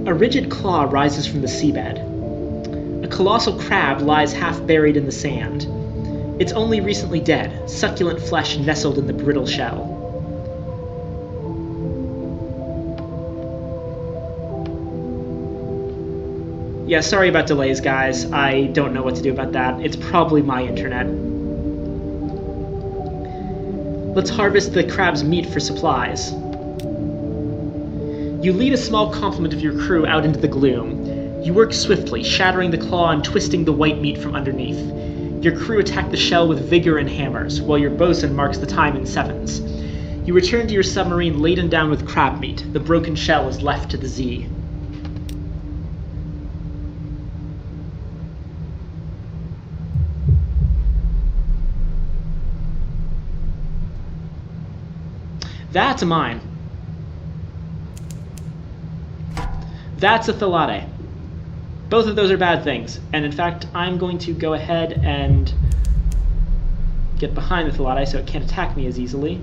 A rigid claw rises from the seabed. A colossal crab lies half buried in the sand. It's only recently dead, succulent flesh nestled in the brittle shell. Yeah, sorry about delays, guys. I don't know what to do about that. It's probably my internet. Let's harvest the crab's meat for supplies. You lead a small complement of your crew out into the gloom. You work swiftly, shattering the claw and twisting the white meat from underneath. Your crew attack the shell with vigor and hammers, while your bosun marks the time in sevens. You return to your submarine laden down with crab meat. The broken shell is left to the Z. That's a mine. That's a thalate. Both of those are bad things. And in fact, I'm going to go ahead and get behind the thalate so it can't attack me as easily.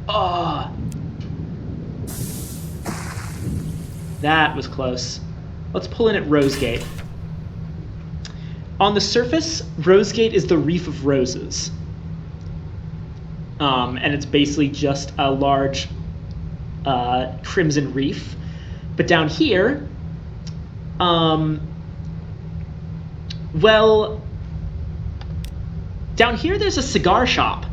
Oh! That was close. Let's pull in at Rosegate. On the surface, Rosegate is the Reef of Roses. And it's basically just a large crimson reef. But down here, well, down here there's a cigar shop.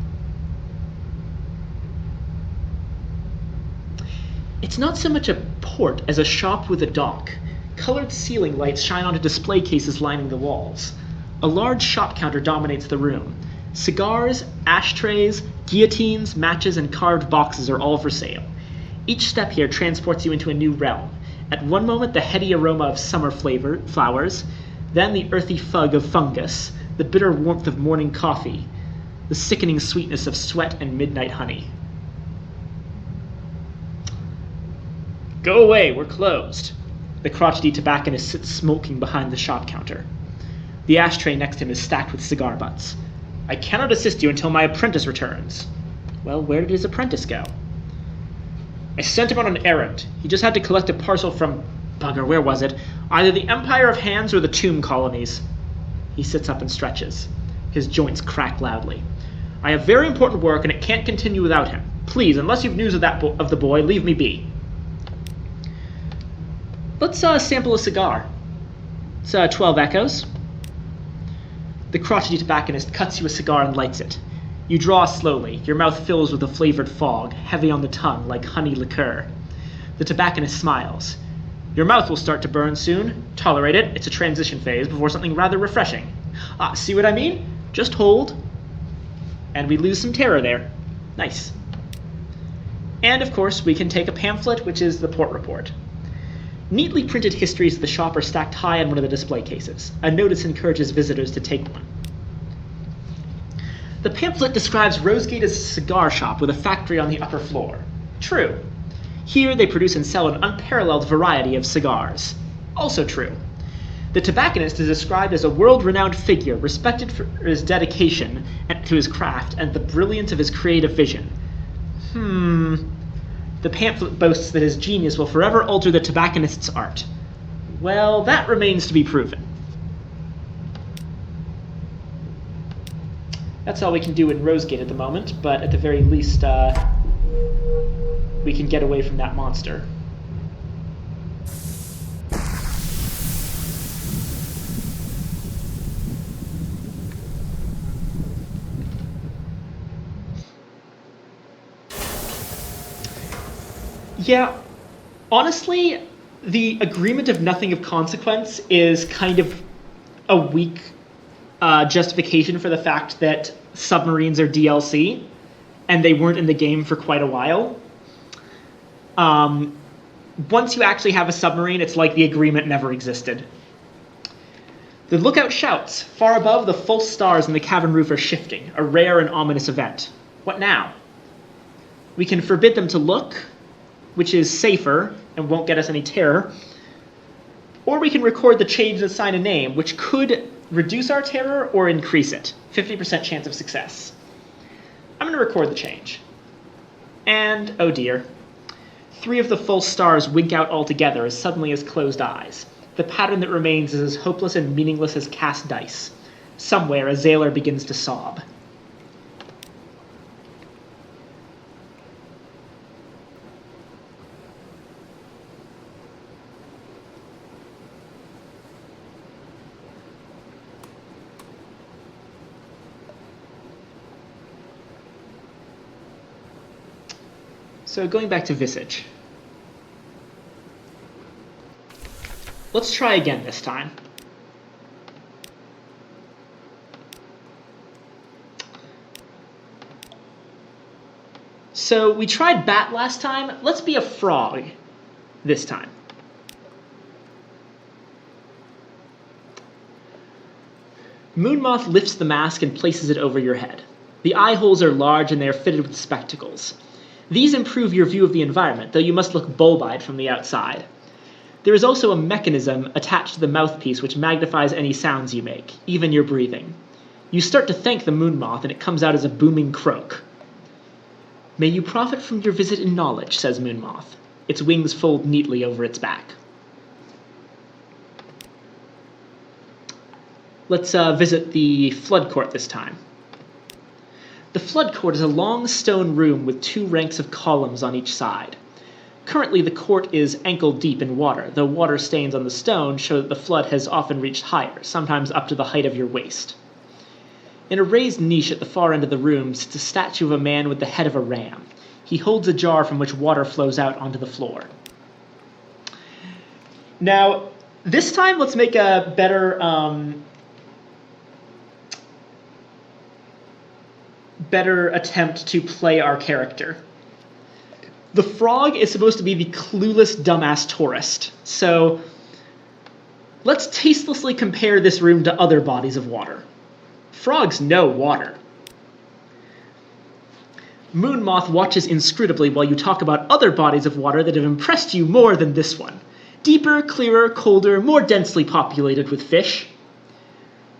It's not so much a port as a shop with a dock. Colored ceiling lights shine onto display cases lining the walls. A large shop counter dominates the room. Cigars, ashtrays, guillotines, matches, and carved boxes are all for sale. Each step here transports you into a new realm. At one moment, the heady aroma of summer flowers, then the earthy fug of fungus, the bitter warmth of morning coffee, the sickening sweetness of sweat and midnight honey. Go away, we're closed. The crotchety tobacconist sits smoking behind the shop counter. The ashtray next to him is stacked with cigar butts. I cannot assist you until my apprentice returns. Well, where did his apprentice go? I sent him on an errand. He just had to collect a parcel from... bugger, where was it? Either the Empire of Hands or the Tomb Colonies. He sits up and stretches. His joints crack loudly. I have very important work, and it can't continue without him. Please, unless you've news of of the boy, leave me be. Let's sample a cigar. It's 12 Echoes. The crotchety tobacconist cuts you a cigar and lights it. You draw slowly. Your mouth fills with a flavored fog, heavy on the tongue like honey liqueur. The tobacconist smiles. Your mouth will start to burn soon. Tolerate it. It's a transition phase before something rather refreshing. Ah, see what I mean? Just hold. And we lose some terror there. Nice. And of course, we can take a pamphlet, which is the port report. Neatly printed histories of the shop are stacked high on one of the display cases. A notice encourages visitors to take one. The pamphlet describes Rosegate as a cigar shop with a factory on the upper floor. True. Here they produce and sell an unparalleled variety of cigars. Also true. The tobacconist is described as a world-renowned figure, respected for his dedication to his craft and the brilliance of his creative vision. The pamphlet boasts that his genius will forever alter the tobacconist's art. Well, that remains to be proven. That's all we can do in Rosegate at the moment, but at the very least, we can get away from that monster. Yeah, honestly, the agreement of nothing of consequence is kind of a weak justification for the fact that submarines are DLC, and they weren't in the game for quite a while. Once you actually have a submarine, it's like the agreement never existed. The lookout shouts. Far above, the false stars in the cavern roof are shifting, a rare and ominous event. What now? We can forbid them to look, which is safer and won't get us any terror. Or we can record the change and assign a name, which could reduce our terror or increase it. 50% chance of success. I'm going to record the change. And, oh dear. 3 of the false stars wink out altogether as suddenly as closed eyes. The pattern that remains is as hopeless and meaningless as cast dice. Somewhere, a sailor begins to sob. So going back to Visage. Let's try again this time. So we tried bat last time. Let's be a frog this time. Moonmoth lifts the mask and places it over your head. The eye holes are large and they are fitted with spectacles. These improve your view of the environment, though you must look bulb-eyed from the outside. There is also a mechanism attached to the mouthpiece which magnifies any sounds you make, even your breathing. You start to thank the Moonmoth, and it comes out as a booming croak. May you profit from your visit in knowledge, says Moonmoth. Its wings fold neatly over its back. Let's visit the Flood Court this time. The Flood Court is a long stone room with 2 ranks of columns on each side. Currently, the court is ankle-deep in water, though water stains on the stone show that the flood has often reached higher, sometimes up to the height of your waist. In a raised niche at the far end of the room sits a statue of a man with the head of a ram. He holds a jar from which water flows out onto the floor. Now, this time, let's make a better attempt to play our character. The frog is supposed to be the clueless, dumbass tourist. So let's tastelessly compare this room to other bodies of water. Frogs know water. Moonmoth watches inscrutably while you talk about other bodies of water that have impressed you more than this one. Deeper, clearer, colder, more densely populated with fish.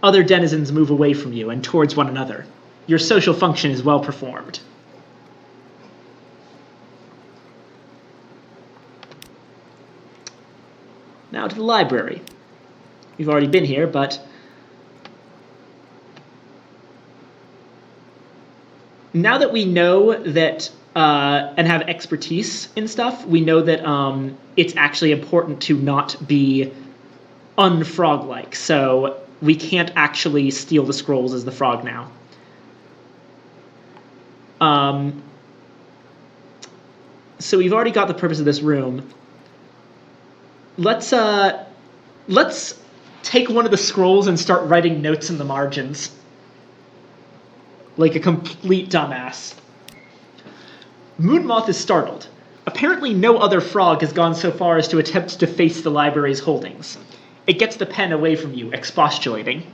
Other denizens move away from you and towards one another. Your social function is well performed. Now to the library. We've already been here, but now that we know that and have expertise in stuff, we know that it's actually important to not be unfrog-like. So we can't actually steal the scrolls as the frog now. So we've already got the purpose of this room. Let's take one of the scrolls and start writing notes in the margins. Like a complete dumbass. Moonmoth is startled. Apparently no other frog has gone so far as to attempt to deface the library's holdings. It gets the pen away from you, expostulating.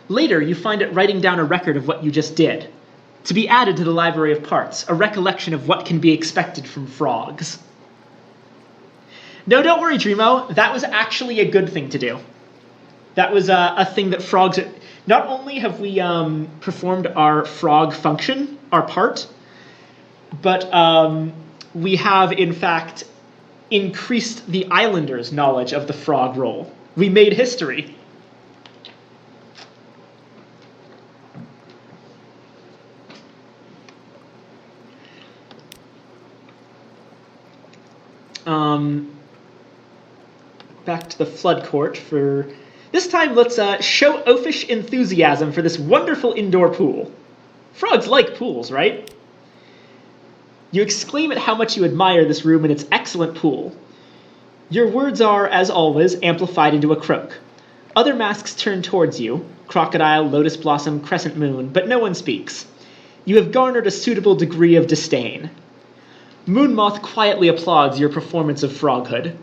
Later, you find it writing down a record of what you just did, to be added to the library of parts, a recollection of what can be expected from frogs. No, don't worry, Dreamo. That was actually a good thing to do. That was a thing that frogs... Not only have we performed our frog function, our part, but we have, in fact, increased the islanders' knowledge of the frog role. We made history. Back to the flood court for... This time, let's show oafish enthusiasm for this wonderful indoor pool. Frogs like pools, right? You exclaim at how much you admire this room and its excellent pool. Your words are, as always, amplified into a croak. Other masks turn towards you, crocodile, lotus blossom, crescent moon, but no one speaks. You have garnered a suitable degree of disdain. Moonmoth quietly applauds your performance of froghood.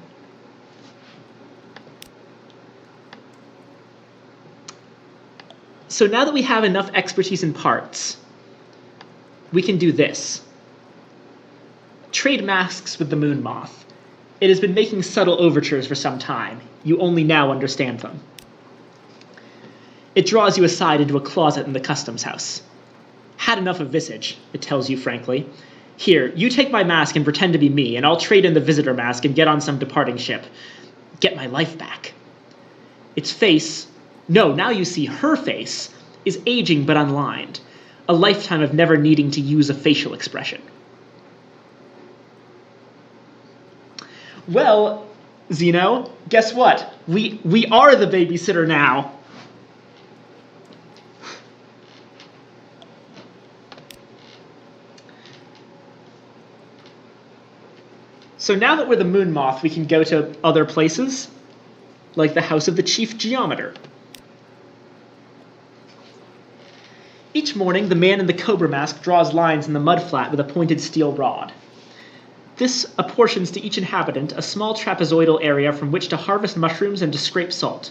So now that we have enough expertise in parts, we can do this. Trade masks with the Moonmoth. It has been making subtle overtures for some time. You only now understand them. It draws you aside into a closet in the customs house. Had enough of visage, it tells you frankly. Here, you take my mask and pretend to be me, and I'll trade in the visitor mask and get on some departing ship. Get my life back. Its face... No, now you see her face is aging but unlined. A lifetime of never needing to use a facial expression. Well, Zeno, guess what? We are the babysitter now. So now that we're the Moonmoth, we can go to other places, like the house of the Chief Geometer. Each morning, the man in the cobra mask draws lines in the mudflat with a pointed steel rod. This apportions to each inhabitant a small trapezoidal area from which to harvest mushrooms and to scrape salt.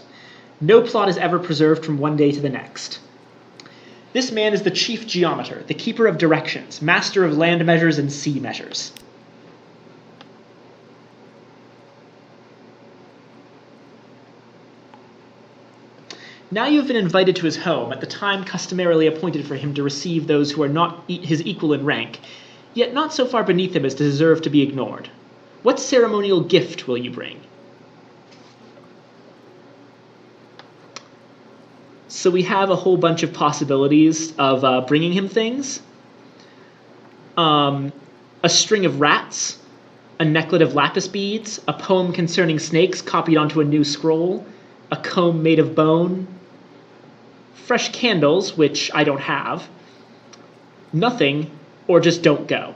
No plot is ever preserved from one day to the next. This man is the Chief Geometer, the keeper of directions, master of land measures and sea measures. Now you have been invited to his home at the time customarily appointed for him to receive those who are not his equal in rank, yet not so far beneath him as to deserve to be ignored. What ceremonial gift will you bring? So we have a whole bunch of possibilities of bringing him things. A string of rats, a necklet of lapis beads, a poem concerning snakes copied onto a new scroll, a comb made of bone, fresh candles, which I don't have, nothing, or just don't go.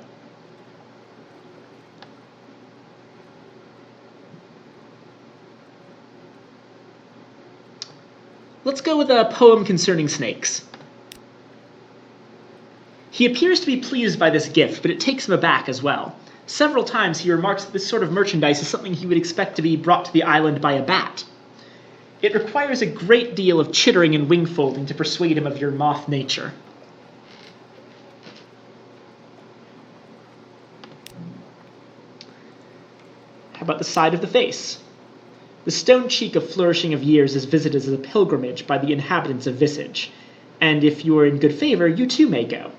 Let's go with a poem concerning snakes. He appears to be pleased by this gift, but it takes him aback as well. Several times he remarks that this sort of merchandise is something he would expect to be brought to the island by a bat. It requires a great deal of chittering and wing-folding to persuade him of your moth nature. How about the side of the face? The stone cheek of flourishing of years is visited as a pilgrimage by the inhabitants of Visage, and if you are in good favor, you too may go.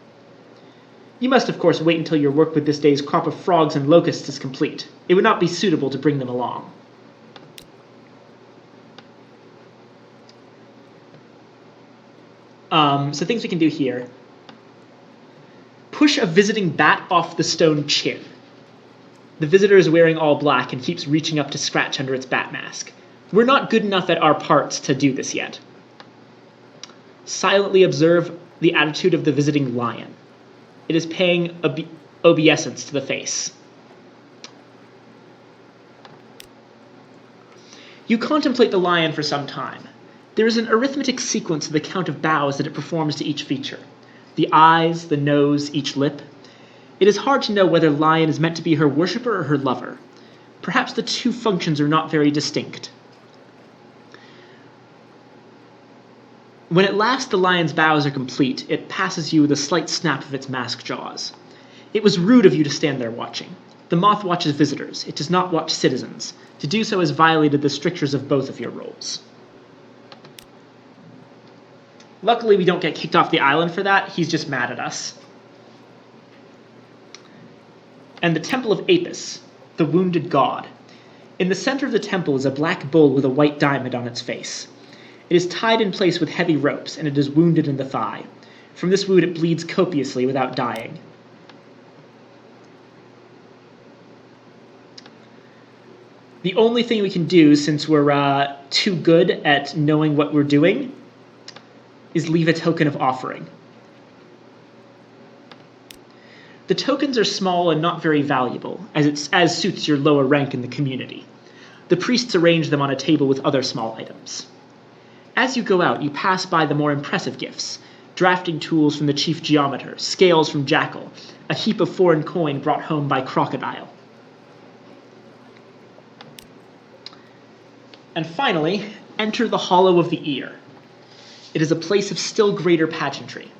You must, of course, wait until your work with this day's crop of frogs and locusts is complete. It would not be suitable to bring them along. So things we can do here. Push a visiting bat off the stone chin. The visitor is wearing all black and keeps reaching up to scratch under its bat mask. We're not good enough at our parts to do this yet. Silently observe the attitude of the visiting lion. It is paying obeisance to the face. You contemplate the lion for some time. There is an arithmetic sequence of the count of bows that it performs to each feature. The eyes, the nose, each lip. It is hard to know whether Lion is meant to be her worshipper or her lover. Perhaps the two functions are not very distinct. When at last the lion's bows are complete, it passes you with a slight snap of its masked jaws. It was rude of you to stand there watching. The moth watches visitors. It does not watch citizens. To do so has violated the strictures of both of your roles. Luckily, we don't get kicked off the island for that. He's just mad at us. And the Temple of Apis, the wounded god. In the center of the temple is a black bull with a white diamond on its face. It is tied in place with heavy ropes, and it is wounded in the thigh. From this wound it bleeds copiously without dying. The only thing we can do, since we're too good at knowing what we're doing, is leave a token of offering. The tokens are small and not very valuable, as suits your lower rank in the community. The priests arrange them on a table with other small items. As you go out, you pass by the more impressive gifts: drafting tools from the chief geometer, scales from Jackal, a heap of foreign coin brought home by Crocodile. And finally, enter the Hollow of the Ear. It is a place of still greater pageantry.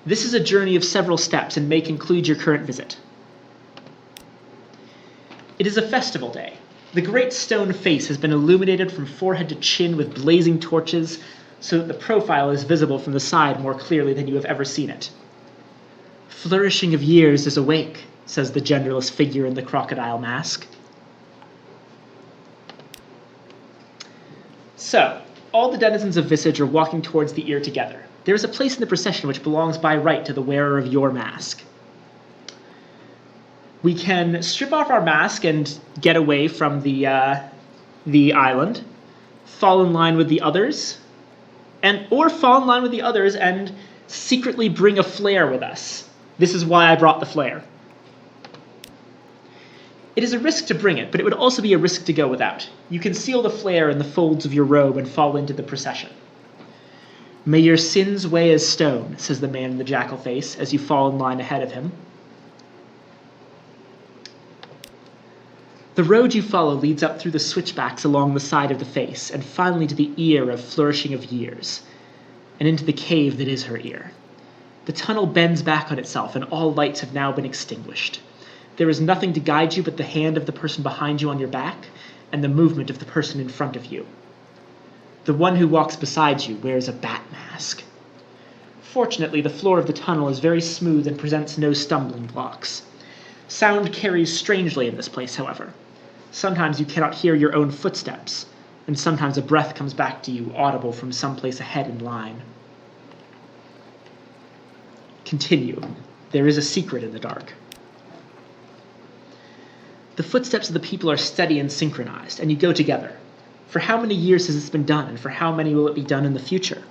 This is a journey of several steps and may conclude your current visit. It is a festival day. The great stone face has been illuminated from forehead to chin with blazing torches, so that the profile is visible from the side more clearly than you have ever seen it. Flourishing of years is awake, says the genderless figure in the crocodile mask. So, all the denizens of Visage are walking towards the ear together. There is a place in the procession which belongs by right to the wearer of your mask. We can strip off our mask and get away from the island, fall in line with the others, or fall in line with the others and secretly bring a flare with us. This is why I brought the flare. It is a risk to bring it, but it would also be a risk to go without. You conceal the flare in the folds of your robe and fall into the procession. May your sins weigh as stone, says the man in the jackal face, as you fall in line ahead of him. The road you follow leads up through the switchbacks along the side of the face, and finally to the ear of Flourishing of Years, and into the cave that is her ear. The tunnel bends back on itself, and all lights have now been extinguished. There is nothing to guide you but the hand of the person behind you on your back, and the movement of the person in front of you. The one who walks beside you wears a bat mask. Fortunately, the floor of the tunnel is very smooth and presents no stumbling blocks. Sound carries strangely in this place, however. Sometimes you cannot hear your own footsteps, and sometimes a breath comes back to you, audible from someplace ahead in line. Continue. There is a secret in the dark. The footsteps of the people are steady and synchronized, and you go together. For how many years has this been done, and for how many will it be done in the future?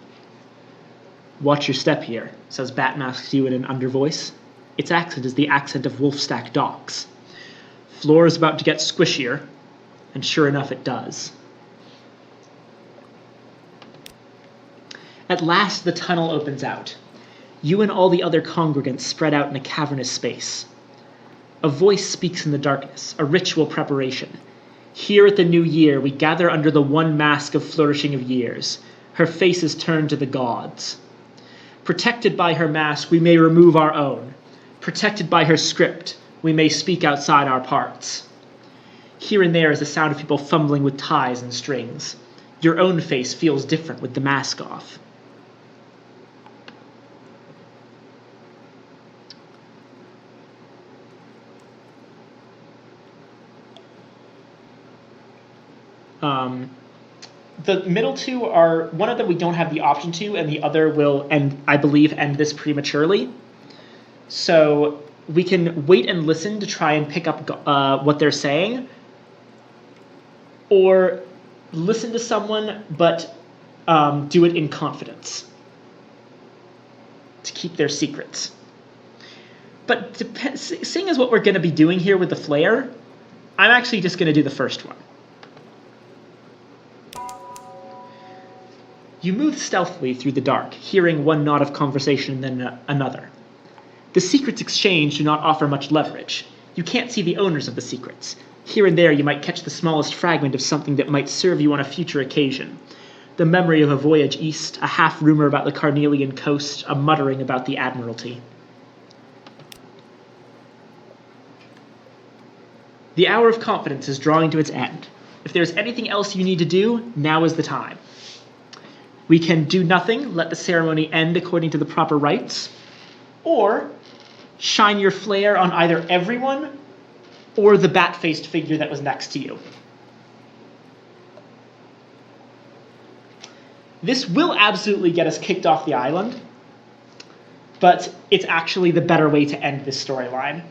Watch your step here, says Batmask to you in an undervoice. Its accent is the accent of Wolfstack docks. Floor is about to get squishier, and sure enough it does. At last the tunnel opens out. You and all the other congregants spread out in a cavernous space. A voice speaks in the darkness, a ritual preparation. Here at the new year, we gather under the one mask of Flourishing of Years. Her face is turned to the gods. Protected by her mask, we may remove our own. Protected by her script, we may speak outside our parts. Here and there is the sound of people fumbling with ties and strings. Your own face feels different with the mask off. The middle two are, one of them we don't have the option to, and the other will, I believe, end this prematurely. So we can wait and listen to try and pick up what they're saying, or listen to someone but do it in confidence to keep their secrets. But seeing as what we're going to be doing here with the flare, I'm actually just going to do the first one. You move stealthily through the dark, hearing one knot of conversation and then another. The secrets exchanged do not offer much leverage. You can't see the owners of the secrets. Here and there you might catch the smallest fragment of something that might serve you on a future occasion. The memory of a voyage east, a half-rumor about the Carnelian coast, a muttering about the Admiralty. The hour of confidence is drawing to its end. If there's anything else you need to do, now is the time. We can do nothing, let the ceremony end according to the proper rites, or shine your flare on either everyone or the bat-faced figure that was next to you. This will absolutely get us kicked off the island, but it's actually the better way to end this storyline.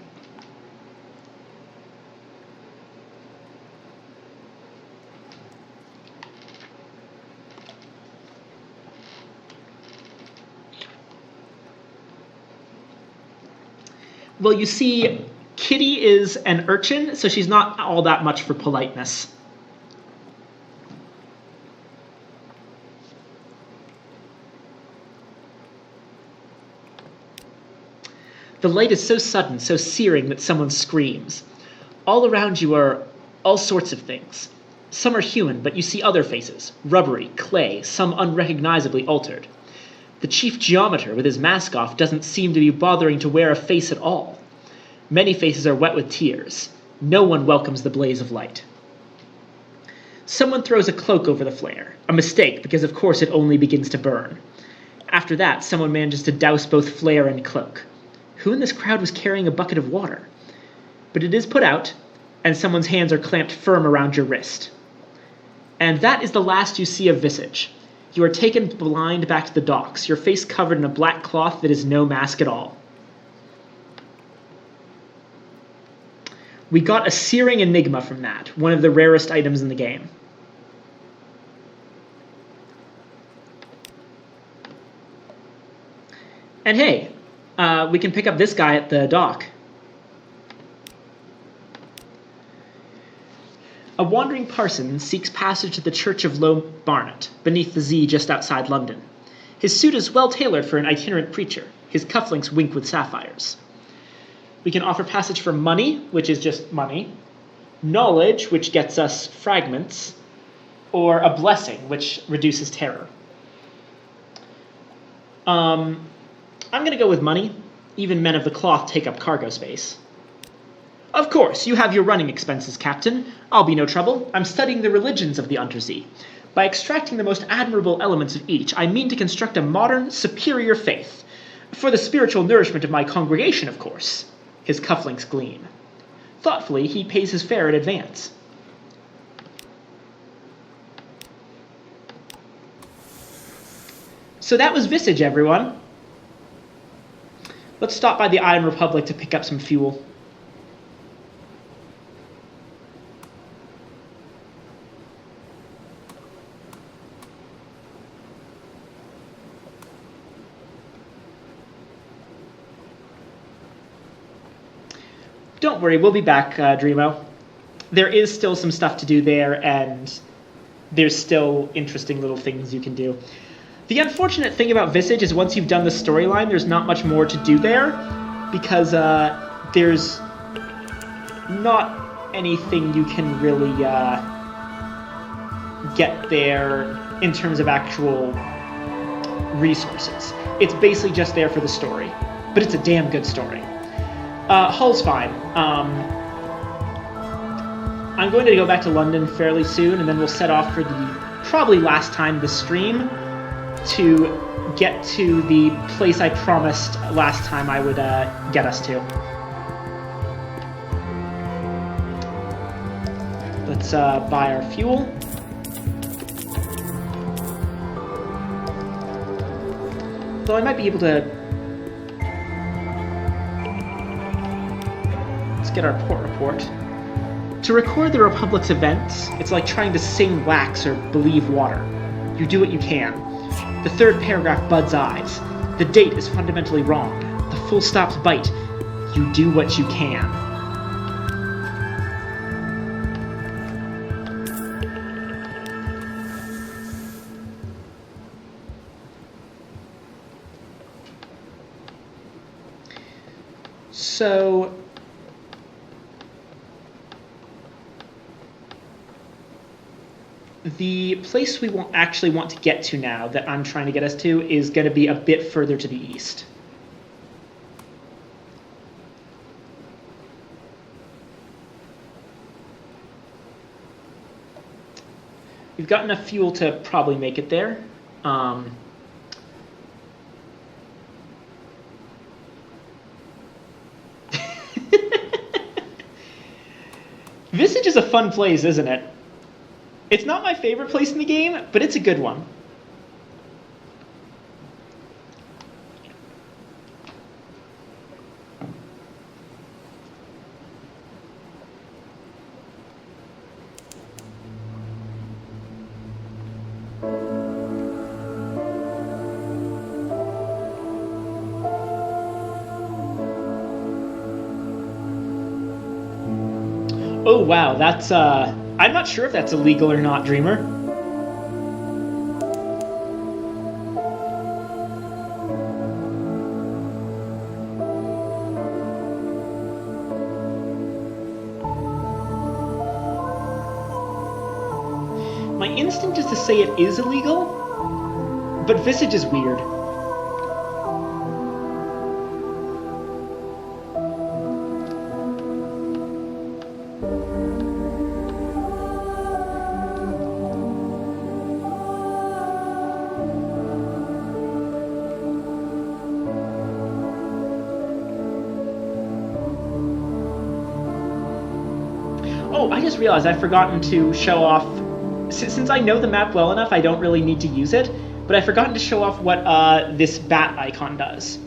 Well, you see, Kitty is an urchin, so she's not all that much for politeness. The light is so sudden, so searing that someone screams. All around you are all sorts of things. Some are human, but you see other faces, rubbery, clay, some unrecognizably altered. The chief geometer, with his mask off, doesn't seem to be bothering to wear a face at all. Many faces are wet with tears. No one welcomes the blaze of light. Someone throws a cloak over the flare. A mistake, because of course it only begins to burn. After that, someone manages to douse both flare and cloak. Who in this crowd was carrying a bucket of water? But it is put out, and someone's hands are clamped firm around your wrist. And that is the last you see of Visage. You are taken blind back to the docks, your face covered in a black cloth that is no mask at all. We got a searing enigma from that, one of the rarest items in the game. And hey, we can pick up this guy at the dock. A wandering parson seeks passage to the Church of Low Barnet, beneath the Z just outside London. His suit is well tailored for an itinerant preacher. His cufflinks wink with sapphires. We can offer passage for money, which is just money, knowledge, which gets us fragments, or a blessing, which reduces terror. I'm going to go with money. Even men of the cloth take up cargo space. Of course, you have your running expenses, Captain. I'll be no trouble. I'm studying the religions of the Untersee. By extracting the most admirable elements of each, I mean to construct a modern, superior faith. For the spiritual nourishment of my congregation, of course. His cufflinks gleam. Thoughtfully, he pays his fare in advance. So that was Visage, everyone. Let's stop by the Iron Republic to pick up some fuel. Don't worry, we'll be back, Dreamo. There is still some stuff to do there, and there's still interesting little things you can do. The unfortunate thing about Visage is once you've done the storyline, there's not much more to do there, because there's not anything you can really get there in terms of actual resources. It's basically just there for the story, but it's a damn good story. Hull's fine. I'm going to go back to London fairly soon, and then we'll set off for the probably last time this stream to get to the place I promised last time I would get us to. Let's buy our fuel. Though I might be able to... Let's get our port report. To record the Republic's events, it's like trying to sing wax or believe water. You do what you can. The third paragraph buds eyes. The date is fundamentally wrong. The full stops bite. You do what you can. So the place we actually want to get to now that I'm trying to get us to is going to be a bit further to the east. We've got enough fuel to probably make it there. Visage is a fun place, isn't it? It's not my favorite place in the game, but it's a good one. Oh wow, that's I'm not sure if that's illegal or not, Dreamer. My instinct is to say it is illegal, but Visage is weird. Oh, I just realized I've forgotten to show off, since I know the map well enough, I don't really need to use it, but I've forgotten to show off what this bat icon does.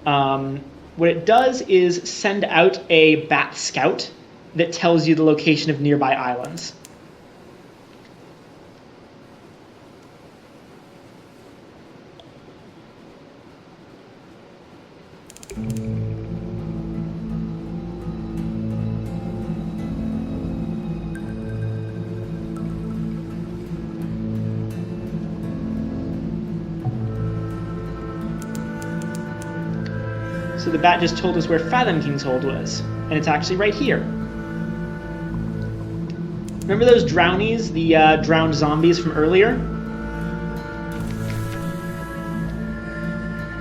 What it does is send out a bat scout that tells you the location of nearby islands. So the bat just told us where Fathom King's Hold was, and it's actually right here. Remember those drownies, the drowned zombies from earlier?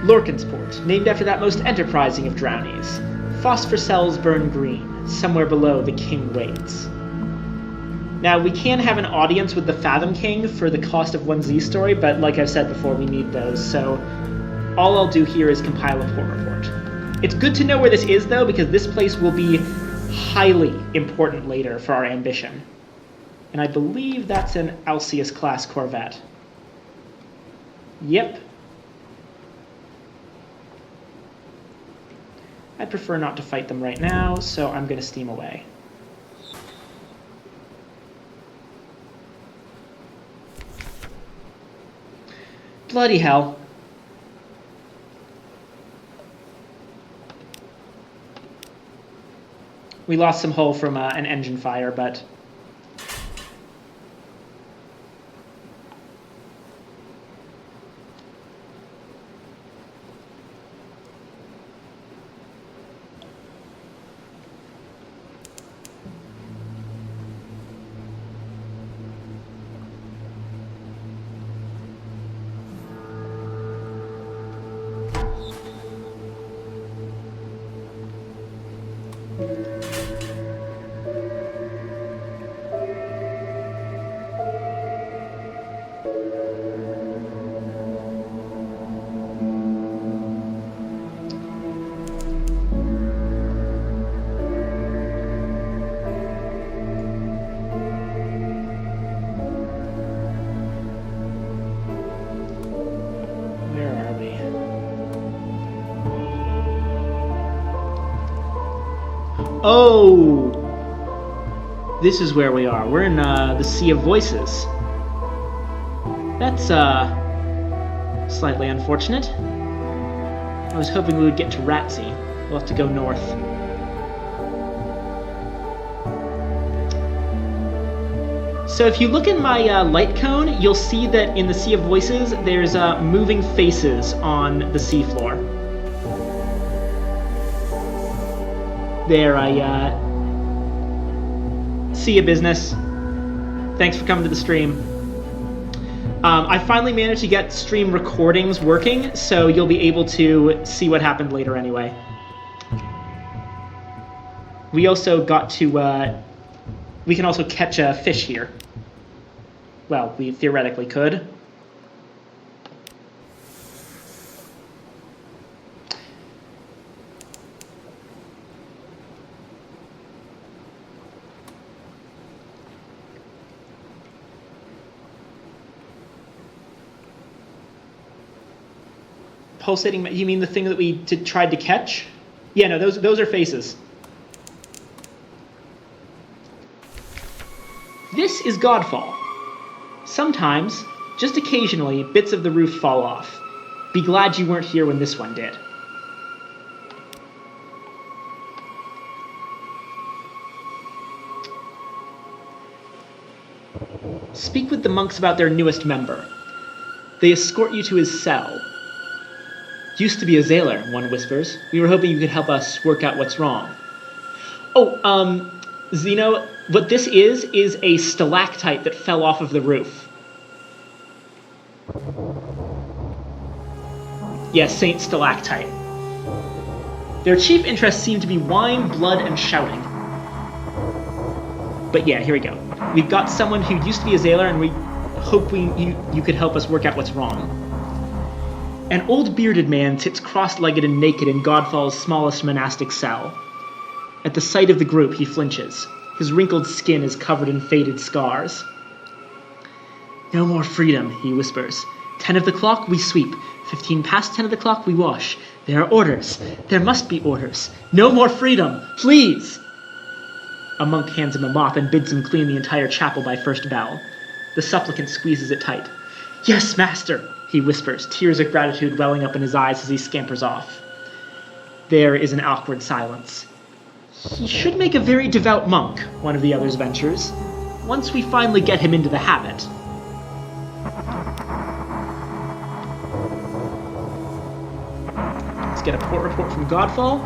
Lorcansport, named after that most enterprising of drownies. Phosphor cells burn green, somewhere below the king waits. Now, we can have an audience with the Fathom King for the cost of one Z story, but like I've said before, we need those, so all I'll do here is compile a port report. It's good to know where this is, though, because this place will be highly important later for our ambition. And I believe that's an Alceus-class corvette. Yep. I'd prefer not to fight them right now, so I'm going to steam away. Bloody hell. We lost some hull from an engine fire, but... Oh! This is where we are. We're in the Sea of Voices. That's, slightly unfortunate. I was hoping we would get to Ratsey. We'll have to go north. So if you look in my light cone, you'll see that in the Sea of Voices, there's moving faces on the seafloor. There, I, see ya, business. Thanks for coming to the stream. I finally managed to get stream recordings working, so you'll be able to see what happened later anyway. We also got to, we can also catch a fish here. Well, we theoretically could. Pulsating, you mean the thing that we tried to catch? Yeah, no, those are faces. This is Godfall. Sometimes, just occasionally, bits of the roof fall off. Be glad you weren't here when this one did. Speak with the monks about their newest member. They escort you to his cell. Used to be a sailor, one whispers. We were hoping you could help us work out what's wrong. Oh, Zeno, what this is a stalactite that fell off of the roof. Yes, Saint Stalactite. Their chief interests seem to be wine, blood, and shouting. But yeah, here we go. We've got someone who used to be a sailor, and we hope you could help us work out what's wrong. An old bearded man sits cross-legged and naked in Godfall's smallest monastic cell. At the sight of the group, he flinches. His wrinkled skin is covered in faded scars. No more freedom, he whispers. 10 of the clock, we sweep. 15 past 10 of the clock, we wash. There are orders. There must be orders. No more freedom, please! A monk hands him a mop and bids him clean the entire chapel by first bell. The supplicant squeezes it tight. Yes, master, he whispers, tears of gratitude welling up in his eyes as he scampers off. There is an awkward silence. He should make a very devout monk, one of the others ventures, once we finally get him into the habit. Let's get a port report from Godfall.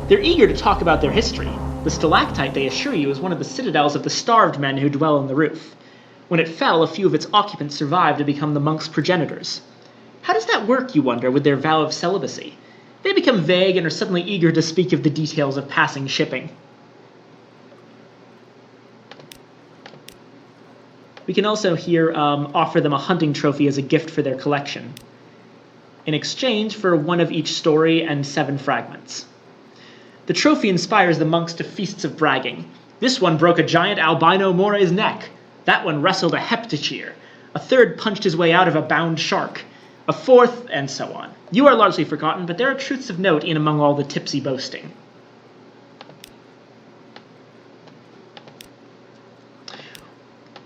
They're eager to talk about their history. The stalactite, they assure you, is one of the citadels of the starved men who dwell on the roof. When it fell, a few of its occupants survived to become the monks' progenitors. How does that work, you wonder, with their vow of celibacy? They become vague and are suddenly eager to speak of the details of passing shipping. We can also here offer them a hunting trophy as a gift for their collection, in exchange for one of each story and 7 fragments. The trophy inspires the monks to feasts of bragging. This one broke a giant albino more's neck. That one wrestled a heptachir. A third punched his way out of a bound shark. A fourth, and so on. You are largely forgotten, but there are truths of note in among all the tipsy boasting.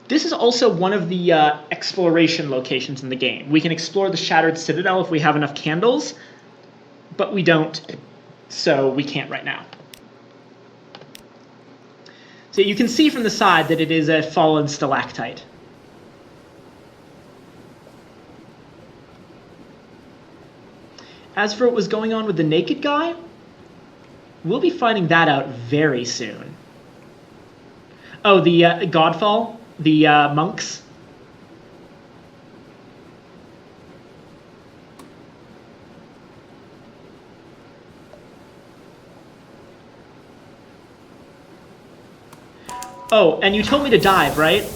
This is also one of the exploration locations in the game. We can explore the Shattered Citadel if we have enough candles, but we don't, so we can't right now. So you can see from the side that it is a fallen stalactite. As for what was going on with the naked guy, we'll be finding that out very soon. Oh, the Godfall, the monks. Oh, and you told me to dive, right?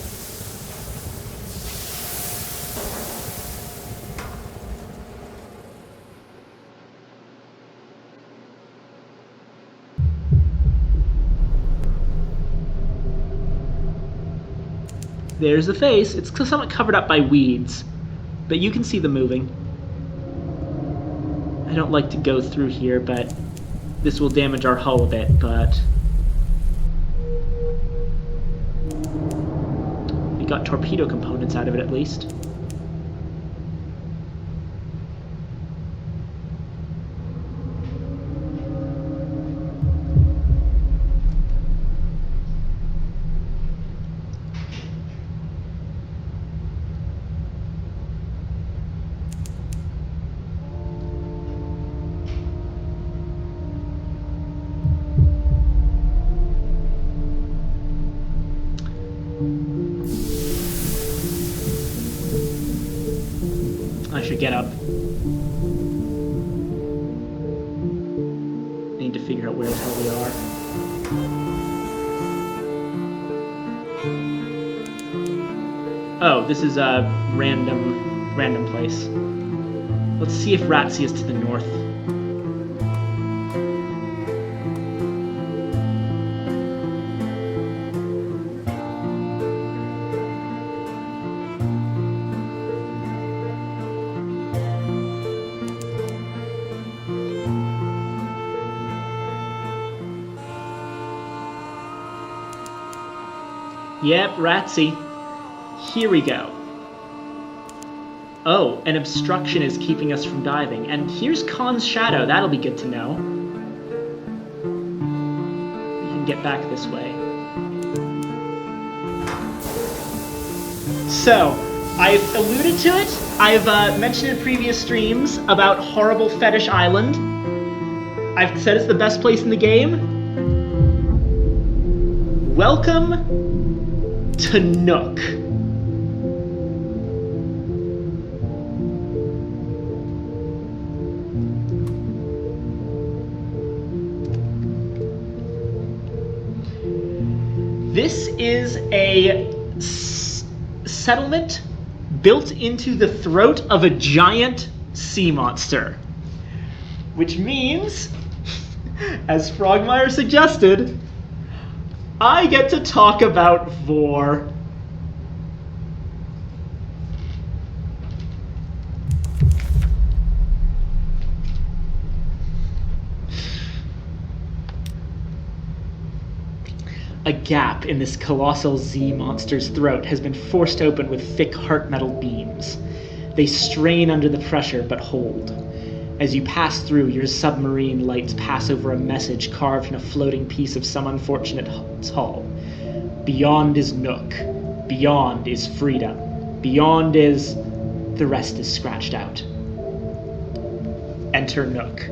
There's the face. It's somewhat covered up by weeds, but you can see them moving. I don't like to go through here, but this will damage our hull a bit, but we got torpedo components out of it at least. I should get up. I need to figure out where the hell we are. Oh, this is a random place. Let's see if Ratsea is to the north. Yep, Ratsea. Here we go. Oh, an obstruction is keeping us from diving. And here's Khan's shadow. That'll be good to know. We can get back this way. So, I've alluded to it. I've mentioned in previous streams about Horrible Fetish Island. I've said it's the best place in the game. Welcome to Nook. This is a settlement built into the throat of a giant sea monster. Which means, as Frogmire suggested, I get to talk about Vor. A gap in this colossal Z monster's throat has been forced open with thick heart metal beams. They strain under the pressure, but hold. As you pass through, your submarine lights pass over a message carved in a floating piece of some unfortunate hull. Beyond is Nook. Beyond is freedom. Beyond is... the rest is scratched out. Enter Nook.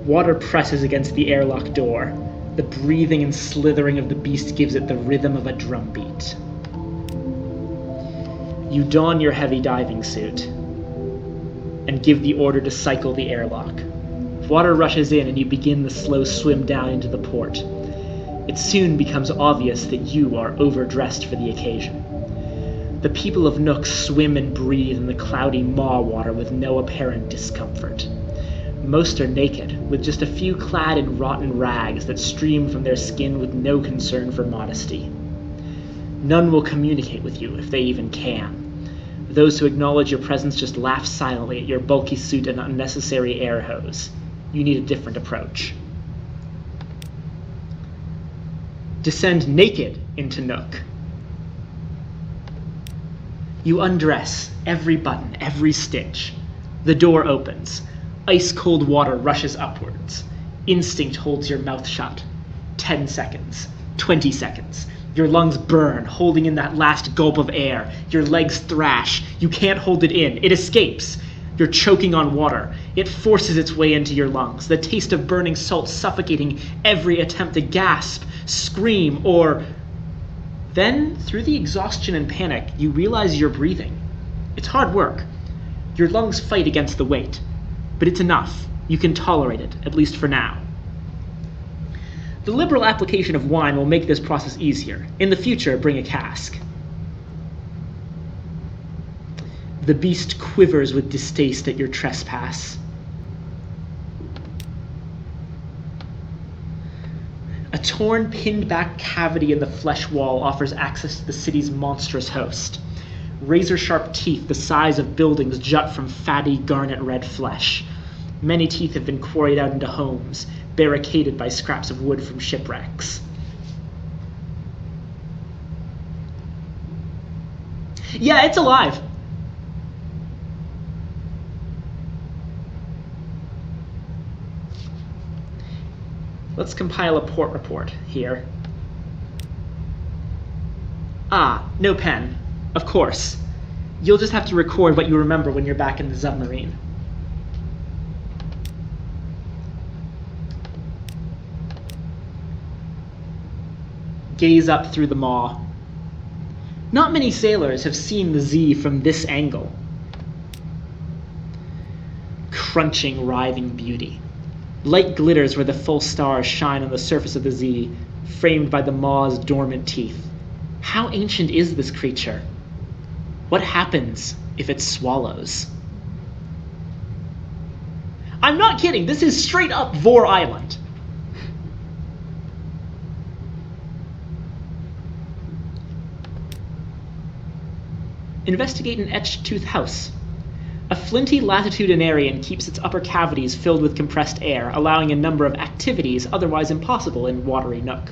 Water presses against the airlock door. The breathing and slithering of the beast gives it the rhythm of a drumbeat. You don your heavy diving suit and give the order to cycle the airlock. Water rushes in and you begin the slow swim down into the port. It soon becomes obvious that you are overdressed for the occasion. The people of Nook swim and breathe in the cloudy maw water with no apparent discomfort. Most are naked, with just a few clad in rotten rags that stream from their skin with no concern for modesty. None will communicate with you, if they even can. Those who acknowledge your presence just laugh silently at your bulky suit and unnecessary air hose. You need a different approach. Descend naked into Nook. You undress, every button, every stitch. The door opens. Ice-cold water rushes upwards. Instinct holds your mouth shut. 10 seconds. 20 seconds. Your lungs burn, holding in that last gulp of air. Your legs thrash. You can't hold it in. It escapes. You're choking on water. It forces its way into your lungs, the taste of burning salt suffocating every attempt to gasp, scream, or... Then, through the exhaustion and panic, you realize you're breathing. It's hard work. Your lungs fight against the weight. But it's enough. You can tolerate it, at least for now. The liberal application of wine will make this process easier. In the future, bring a cask. The beast quivers with distaste at your trespass. A torn, pinned-back cavity in the flesh wall offers access to the city's monstrous host. Razor-sharp teeth the size of buildings jut from fatty, garnet-red flesh. Many teeth have been quarried out into homes, barricaded by scraps of wood from shipwrecks. Yeah, it's alive. Let's compile a port report here. Ah, no pen. Of course. You'll just have to record what you remember when you're back in the submarine. Gaze up through the maw. Not many sailors have seen the Z from this angle. Crunching, writhing beauty. Light glitters where the full stars shine on the surface of the Z, framed by the maw's dormant teeth. How ancient is this creature? What happens if it swallows? I'm not kidding, this is straight up Vor Island. Investigate an etched tooth house. A flinty latitudinarian keeps its upper cavities filled with compressed air, allowing a number of activities otherwise impossible in watery nook.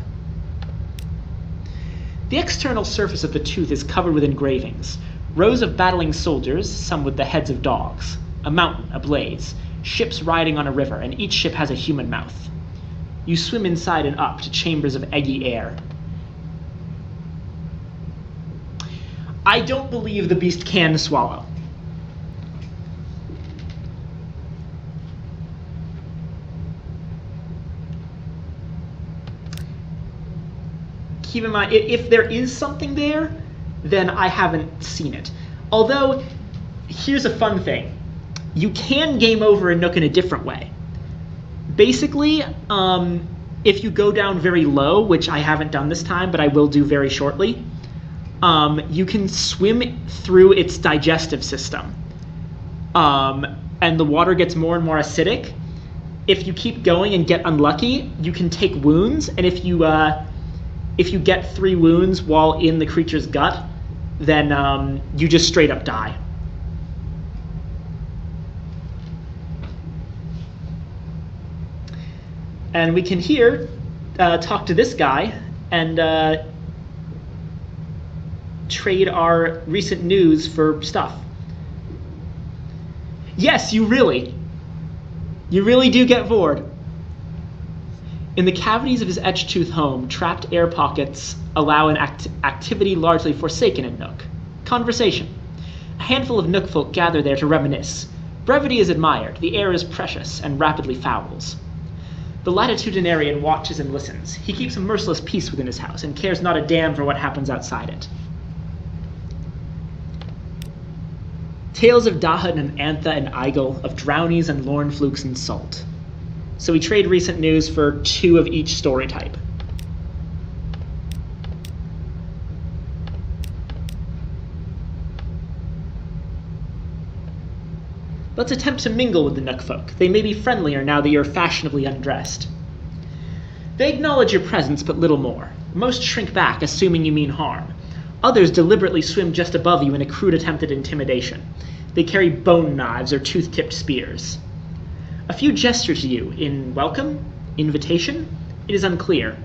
The external surface of the tooth is covered with engravings. Rows of battling soldiers, some with the heads of dogs. A mountain ablaze. Ships riding on a river, and each ship has a human mouth. You swim inside and up to chambers of eggy air. I don't believe the beast can swallow. Keep in mind, if there is something there, then I haven't seen it. Although, here's a fun thing. You can game over a nook in a different way. Basically, if you go down very low, which I haven't done this time, but I will do very shortly, you can swim through its digestive system. And the water gets more and more acidic. If you keep going and get unlucky, you can take wounds, and if you get 3 wounds while in the creature's gut, then you just straight up die. And we can here talk to this guy and trade our recent news for stuff. Yes, you really do get bored. In the cavities of his etched tooth home, trapped air pockets allow an activity largely forsaken in Nook. Conversation. A handful of Nook folk gather there to reminisce. Brevity is admired, the air is precious, and rapidly fouls. The latitudinarian watches and listens. He keeps a merciless peace within his house and cares not a damn for what happens outside it. Tales of Dahan and Antha and Eigel, of drownies and lorn flukes and salt. So we trade recent news for 2 of each story type. Let's attempt to mingle with the Nook folk. They may be friendlier now that you're fashionably undressed. They acknowledge your presence, but little more. Most shrink back, assuming you mean harm. Others deliberately swim just above you in a crude attempt at intimidation. They carry bone knives or tooth-tipped spears. A few gesture to you in welcome, invitation. It is unclear.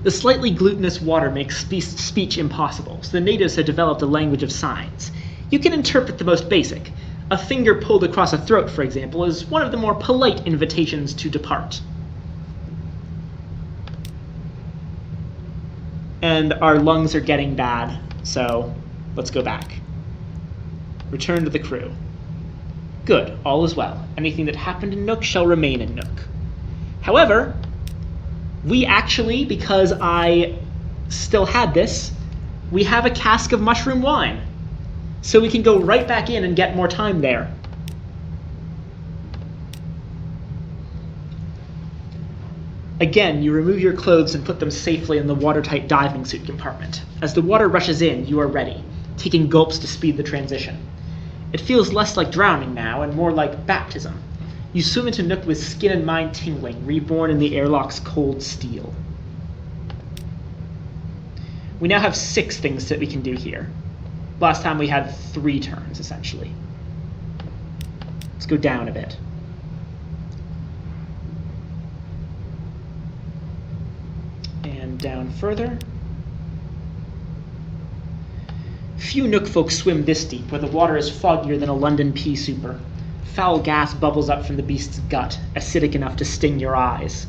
The slightly glutinous water makes speech impossible, so the natives have developed a language of signs. You can interpret the most basic. A finger pulled across a throat, for example, is one of the more polite invitations to depart. And our lungs are getting bad, so let's go back. Return to the crew. Good, all is well. Anything that happened in Nook shall remain in Nook. However, we actually, because I still had this, we have a cask of mushroom wine. So we can go right back in and get more time there. Again, you remove your clothes and put them safely in the watertight diving suit compartment. As the water rushes in, you are ready, taking gulps to speed the transition. It feels less like drowning now and more like baptism. You swim into Nook with skin and mind tingling, reborn in the airlock's cold steel. We now have 6 things that we can do here. Last time we had 3 turns, essentially. Let's go down a bit. And down further. Few Nook folk swim this deep, where the water is foggier than a London pea super. Foul gas bubbles up from the beast's gut, acidic enough to sting your eyes.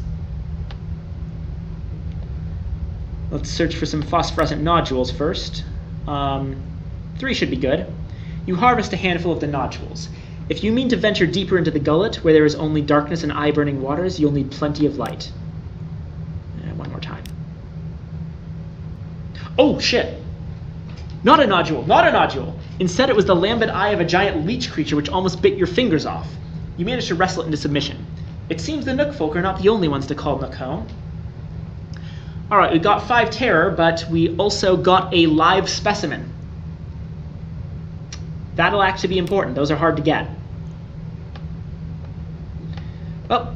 Let's search for some phosphorescent nodules first. 3 should be good. You harvest a handful of the nodules. If you mean to venture deeper into the gullet, where there is only darkness and eye-burning waters, you'll need plenty of light. One more time. Oh, shit! Not a nodule, not a nodule! Instead, it was the lambent eye of a giant leech creature which almost bit your fingers off. You managed to wrestle it into submission. It seems the Nook folk are not the only ones to call Nook home. Alright, we got 5 terror, but we also got a live specimen. That'll actually be important. Those are hard to get. Well,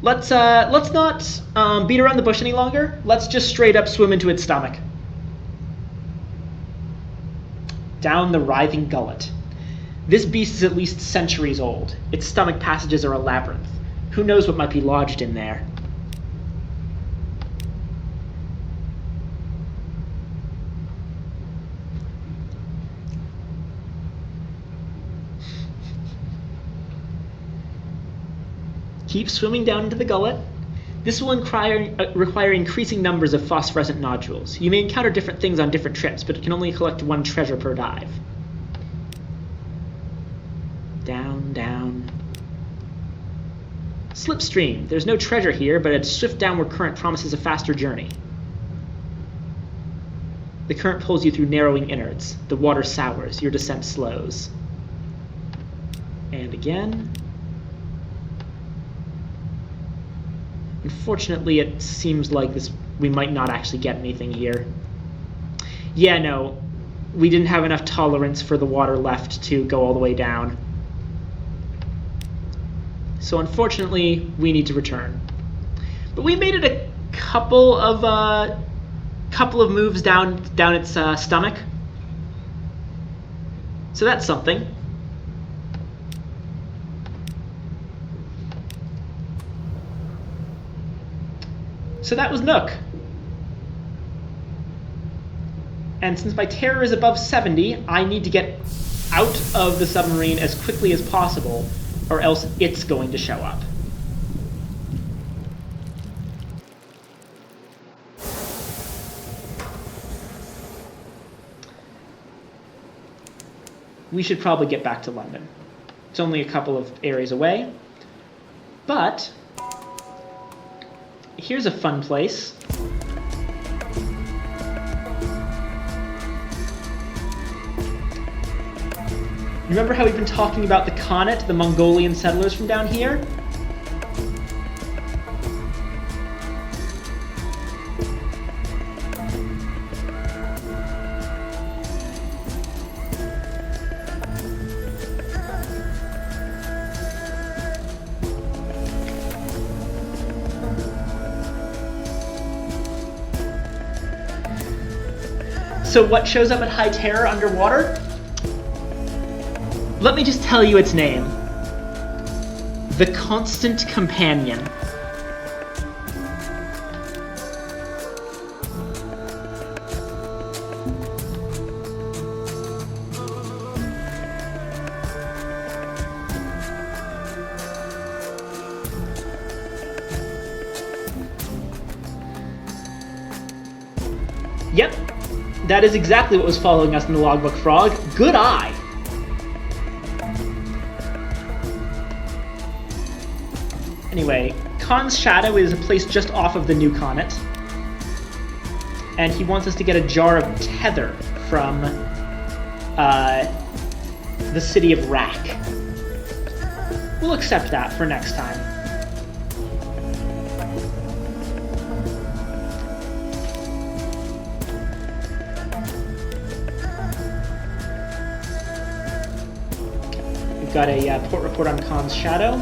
let's not beat around the bush any longer. Let's just straight up swim into its stomach. Down the writhing gullet. This beast is at least centuries old. Its stomach passages are a labyrinth. Who knows what might be lodged in there? Keep swimming down into the gullet. This will require increasing numbers of phosphorescent nodules. You may encounter different things on different trips, but it can only collect 1 treasure per dive. Down, down. Slipstream. There's no treasure here, but its swift downward current promises a faster journey. The current pulls you through narrowing innards. The water sours. Your descent slows. And again. Unfortunately, it seems like we might not actually get anything here. Yeah, no. We didn't have enough tolerance for the water left to go all the way down. So unfortunately, we need to return. But we made it a couple of moves down its stomach. So that's something. So that was Nook. And since my terror is above 70, I need to get out of the submarine as quickly as possible, or else it's going to show up. We should probably get back to London. It's only a couple of areas away. But here's a fun place. Remember how we've been talking about the Khanate, the Mongolian settlers from down here? So what shows up at high terror underwater? Let me just tell you its name. The Constant Companion. Yep, that is exactly what was following us in the logbook, Frog. Good eye! Anyway, Khan's shadow is a place just off of the new Khanate. And he wants us to get a jar of tether from the city of Rak. We'll accept that for next time. We've got a port report on Khan's shadow.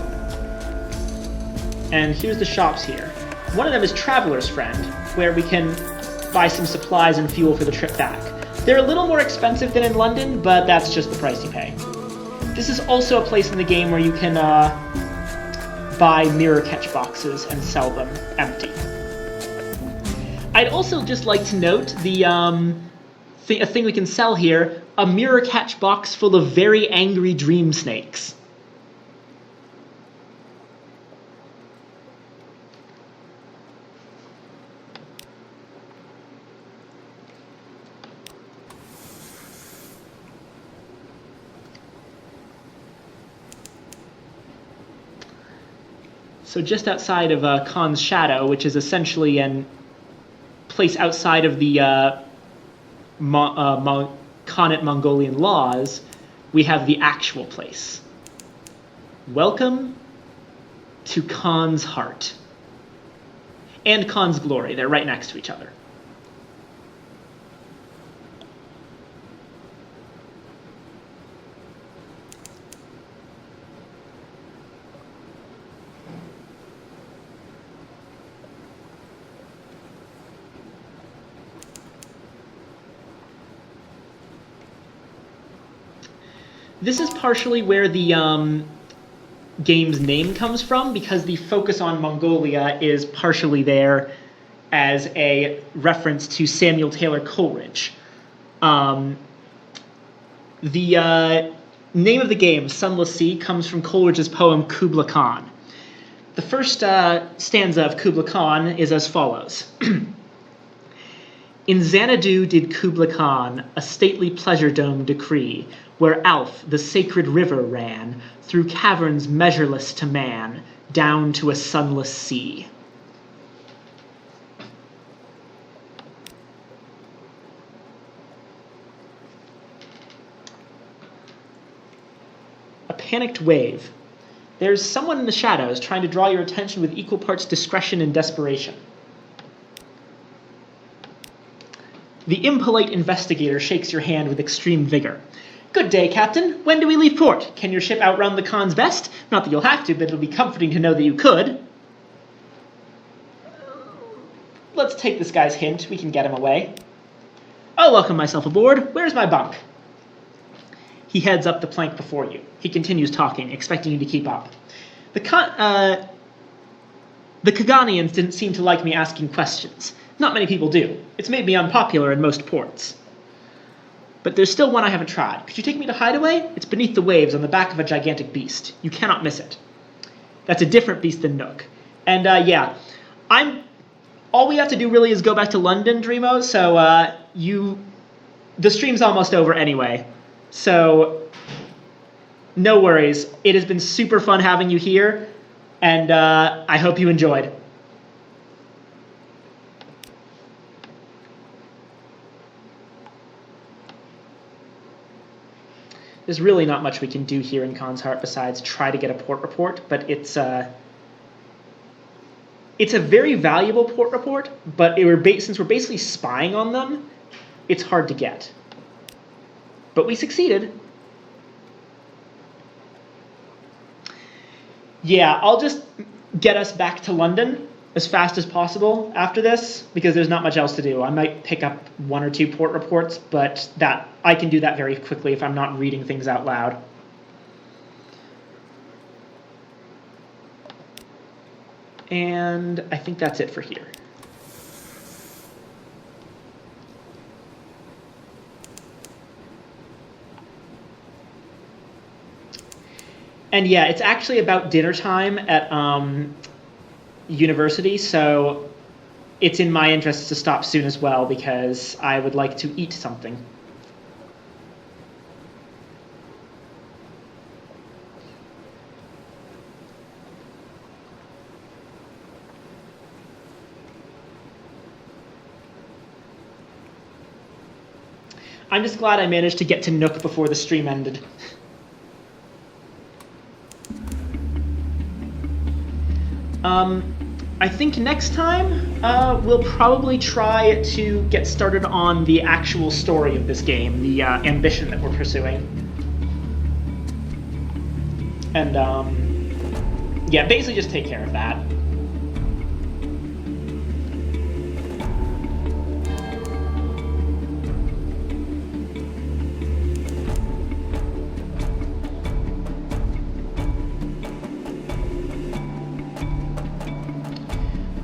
And here's the shops here. One of them is Traveler's Friend, where we can buy some supplies and fuel for the trip back. They're a little more expensive than in London, but that's just the price you pay. This is also a place in the game where you can buy mirror catch boxes and sell them empty. I'd also just like to note a thing we can sell here, a mirror catch box full of very angry dream snakes. So just outside of Khan's Shadow, which is essentially a place outside of the Khanate Mongolian laws, we have the actual place. Welcome to Khan's heart. And Khan's glory. They're right next to each other. This is partially where the game's name comes from, because the focus on Mongolia is partially there as a reference to Samuel Taylor Coleridge. The name of the game, Sunless Sea, comes from Coleridge's poem Kubla Khan. The first stanza of Kubla Khan is as follows. In Xanadu did Kubla Khan a stately pleasure dome decree, where Alf, the sacred river, ran through caverns measureless to man, down to a sunless sea. A panicked wave. There's someone in the shadows trying to draw your attention with equal parts discretion and desperation. The impolite investigator shakes your hand with extreme vigor. Good day, Captain. When do we leave port? Can your ship outrun the Khan's best? Not that you'll have to, but it'll be comforting to know that you could. Let's take this guy's hint. We can get him away. I'll welcome myself aboard. Where's my bunk? He heads up the plank before you. He continues talking, expecting you to keep up. The Kaganians didn't seem to like me asking questions. Not many people do. It's made me unpopular in most ports. But there's still one I haven't tried. Could you take me to Hideaway? It's beneath the waves on the back of a gigantic beast. You cannot miss it. That's a different beast than Nook. And yeah, all we have to do really is go back to London, Dreamo, so the stream's almost over anyway. So no worries. It has been super fun having you here, and I hope you enjoyed. There's really not much we can do here in Khan's Heart besides try to get a port report, but it's a very valuable port report, but since we're basically spying on them, it's hard to get. But we succeeded. Yeah, I'll just get us back to London as fast as possible after this, because there's not much else to do. I might pick up 1 or 2 port reports, but I can do that very quickly if I'm not reading things out loud. And I think that's it for here. And yeah, it's actually about dinner time at university, so it's in my interest to stop soon as well, because I would like to eat something. I'm just glad I managed to get to Nook before the stream ended. I think next time we'll probably try to get started on the actual story of this game, the ambition that we're pursuing. And yeah, basically just take care of that.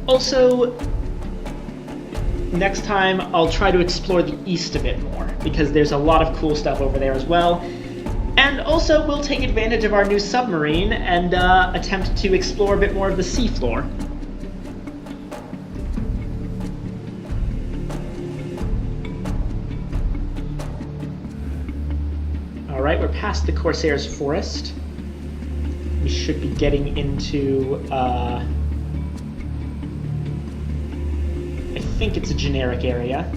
Also, next time I'll try to explore the east a bit more, because there's a lot of cool stuff over there as well. And also, we'll take advantage of our new submarine and attempt to explore a bit more of the seafloor. Alright, we're past the Corsair's Forest. We should be getting into... I think it's a generic area.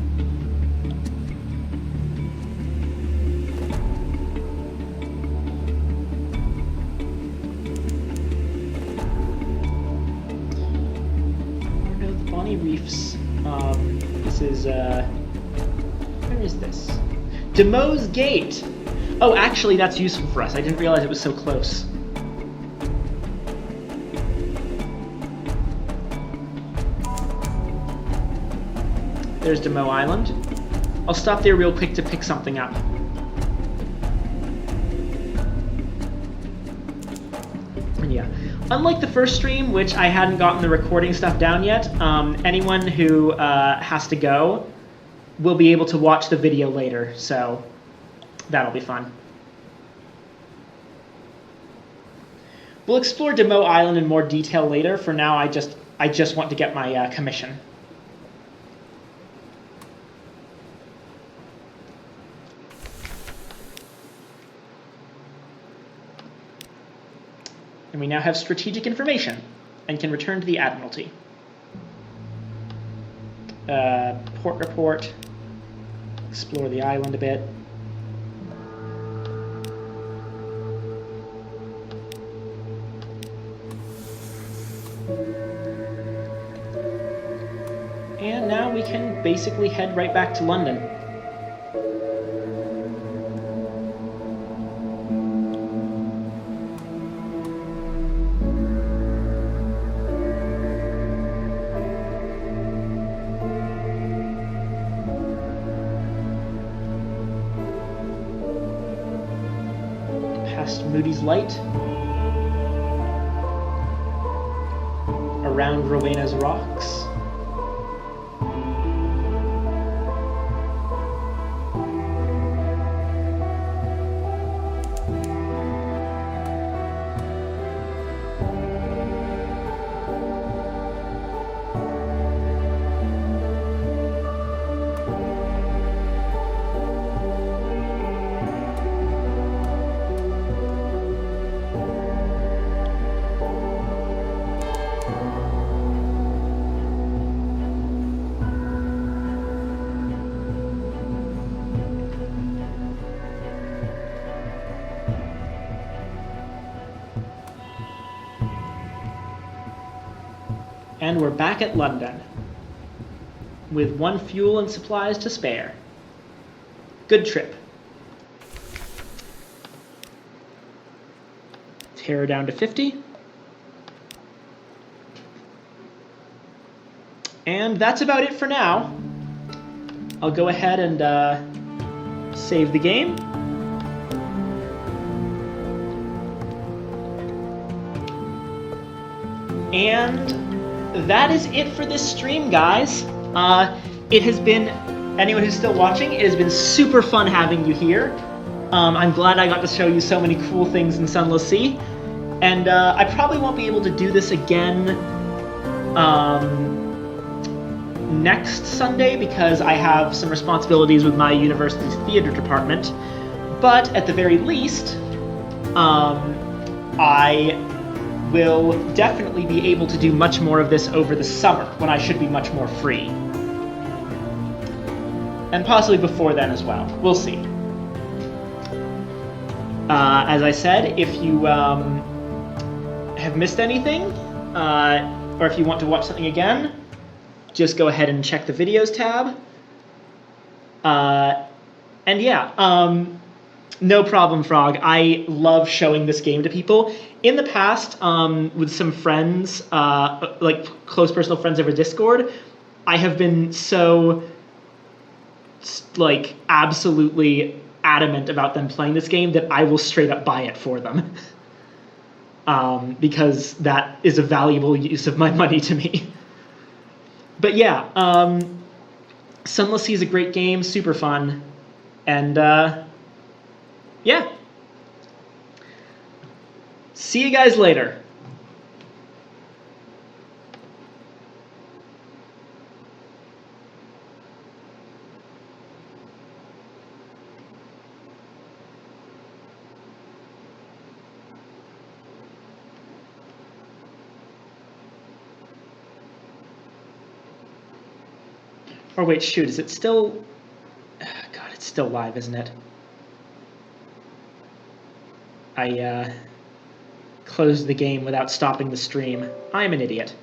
this is, where is this? Demo's Gate! Oh, actually, that's useful for us. I didn't realize it was so close. There's Demo Island. I'll stop there real quick to pick something up. And yeah, unlike the first stream, which I hadn't gotten the recording stuff down yet, anyone who has to go will be able to watch the video later, so that'll be fun. We'll explore Demo Island in more detail later. For now, I just want to get my commission. And we now have strategic information and can return to the Admiralty. Port report. Explore the island a bit. And now we can basically head right back to London. Past Moody's Light. Around Rowena's Rocks. And we're back at London, with 1 fuel and supplies to spare. Good trip. Terror down to 50. And that's about it for now. I'll go ahead and save the game. And that is it for this stream, guys. It has been, anyone who's still watching, it has been super fun having you here. I'm glad I got to show you so many cool things in Sunless Sea. And I probably won't be able to do this again next Sunday because I have some responsibilities with my university's theater department. But at the very least, I will definitely be able to do much more of this over the summer, when I should be much more free. And possibly before then as well. We'll see. As I said, if you have missed anything, or if you want to watch something again, just go ahead and check the videos tab. And yeah, no problem, Frog. I love showing this game to people. In the past, with some friends, like close personal friends over Discord, I have been so, like, absolutely adamant about them playing this game that I will straight up buy it for them. Because that is a valuable use of my money to me. But yeah, Sunless Sea is a great game, super fun, and yeah. See you guys later. Or wait, shoot, is it still... God, it's still live, isn't it? I closed the game without stopping the stream. I'm an idiot.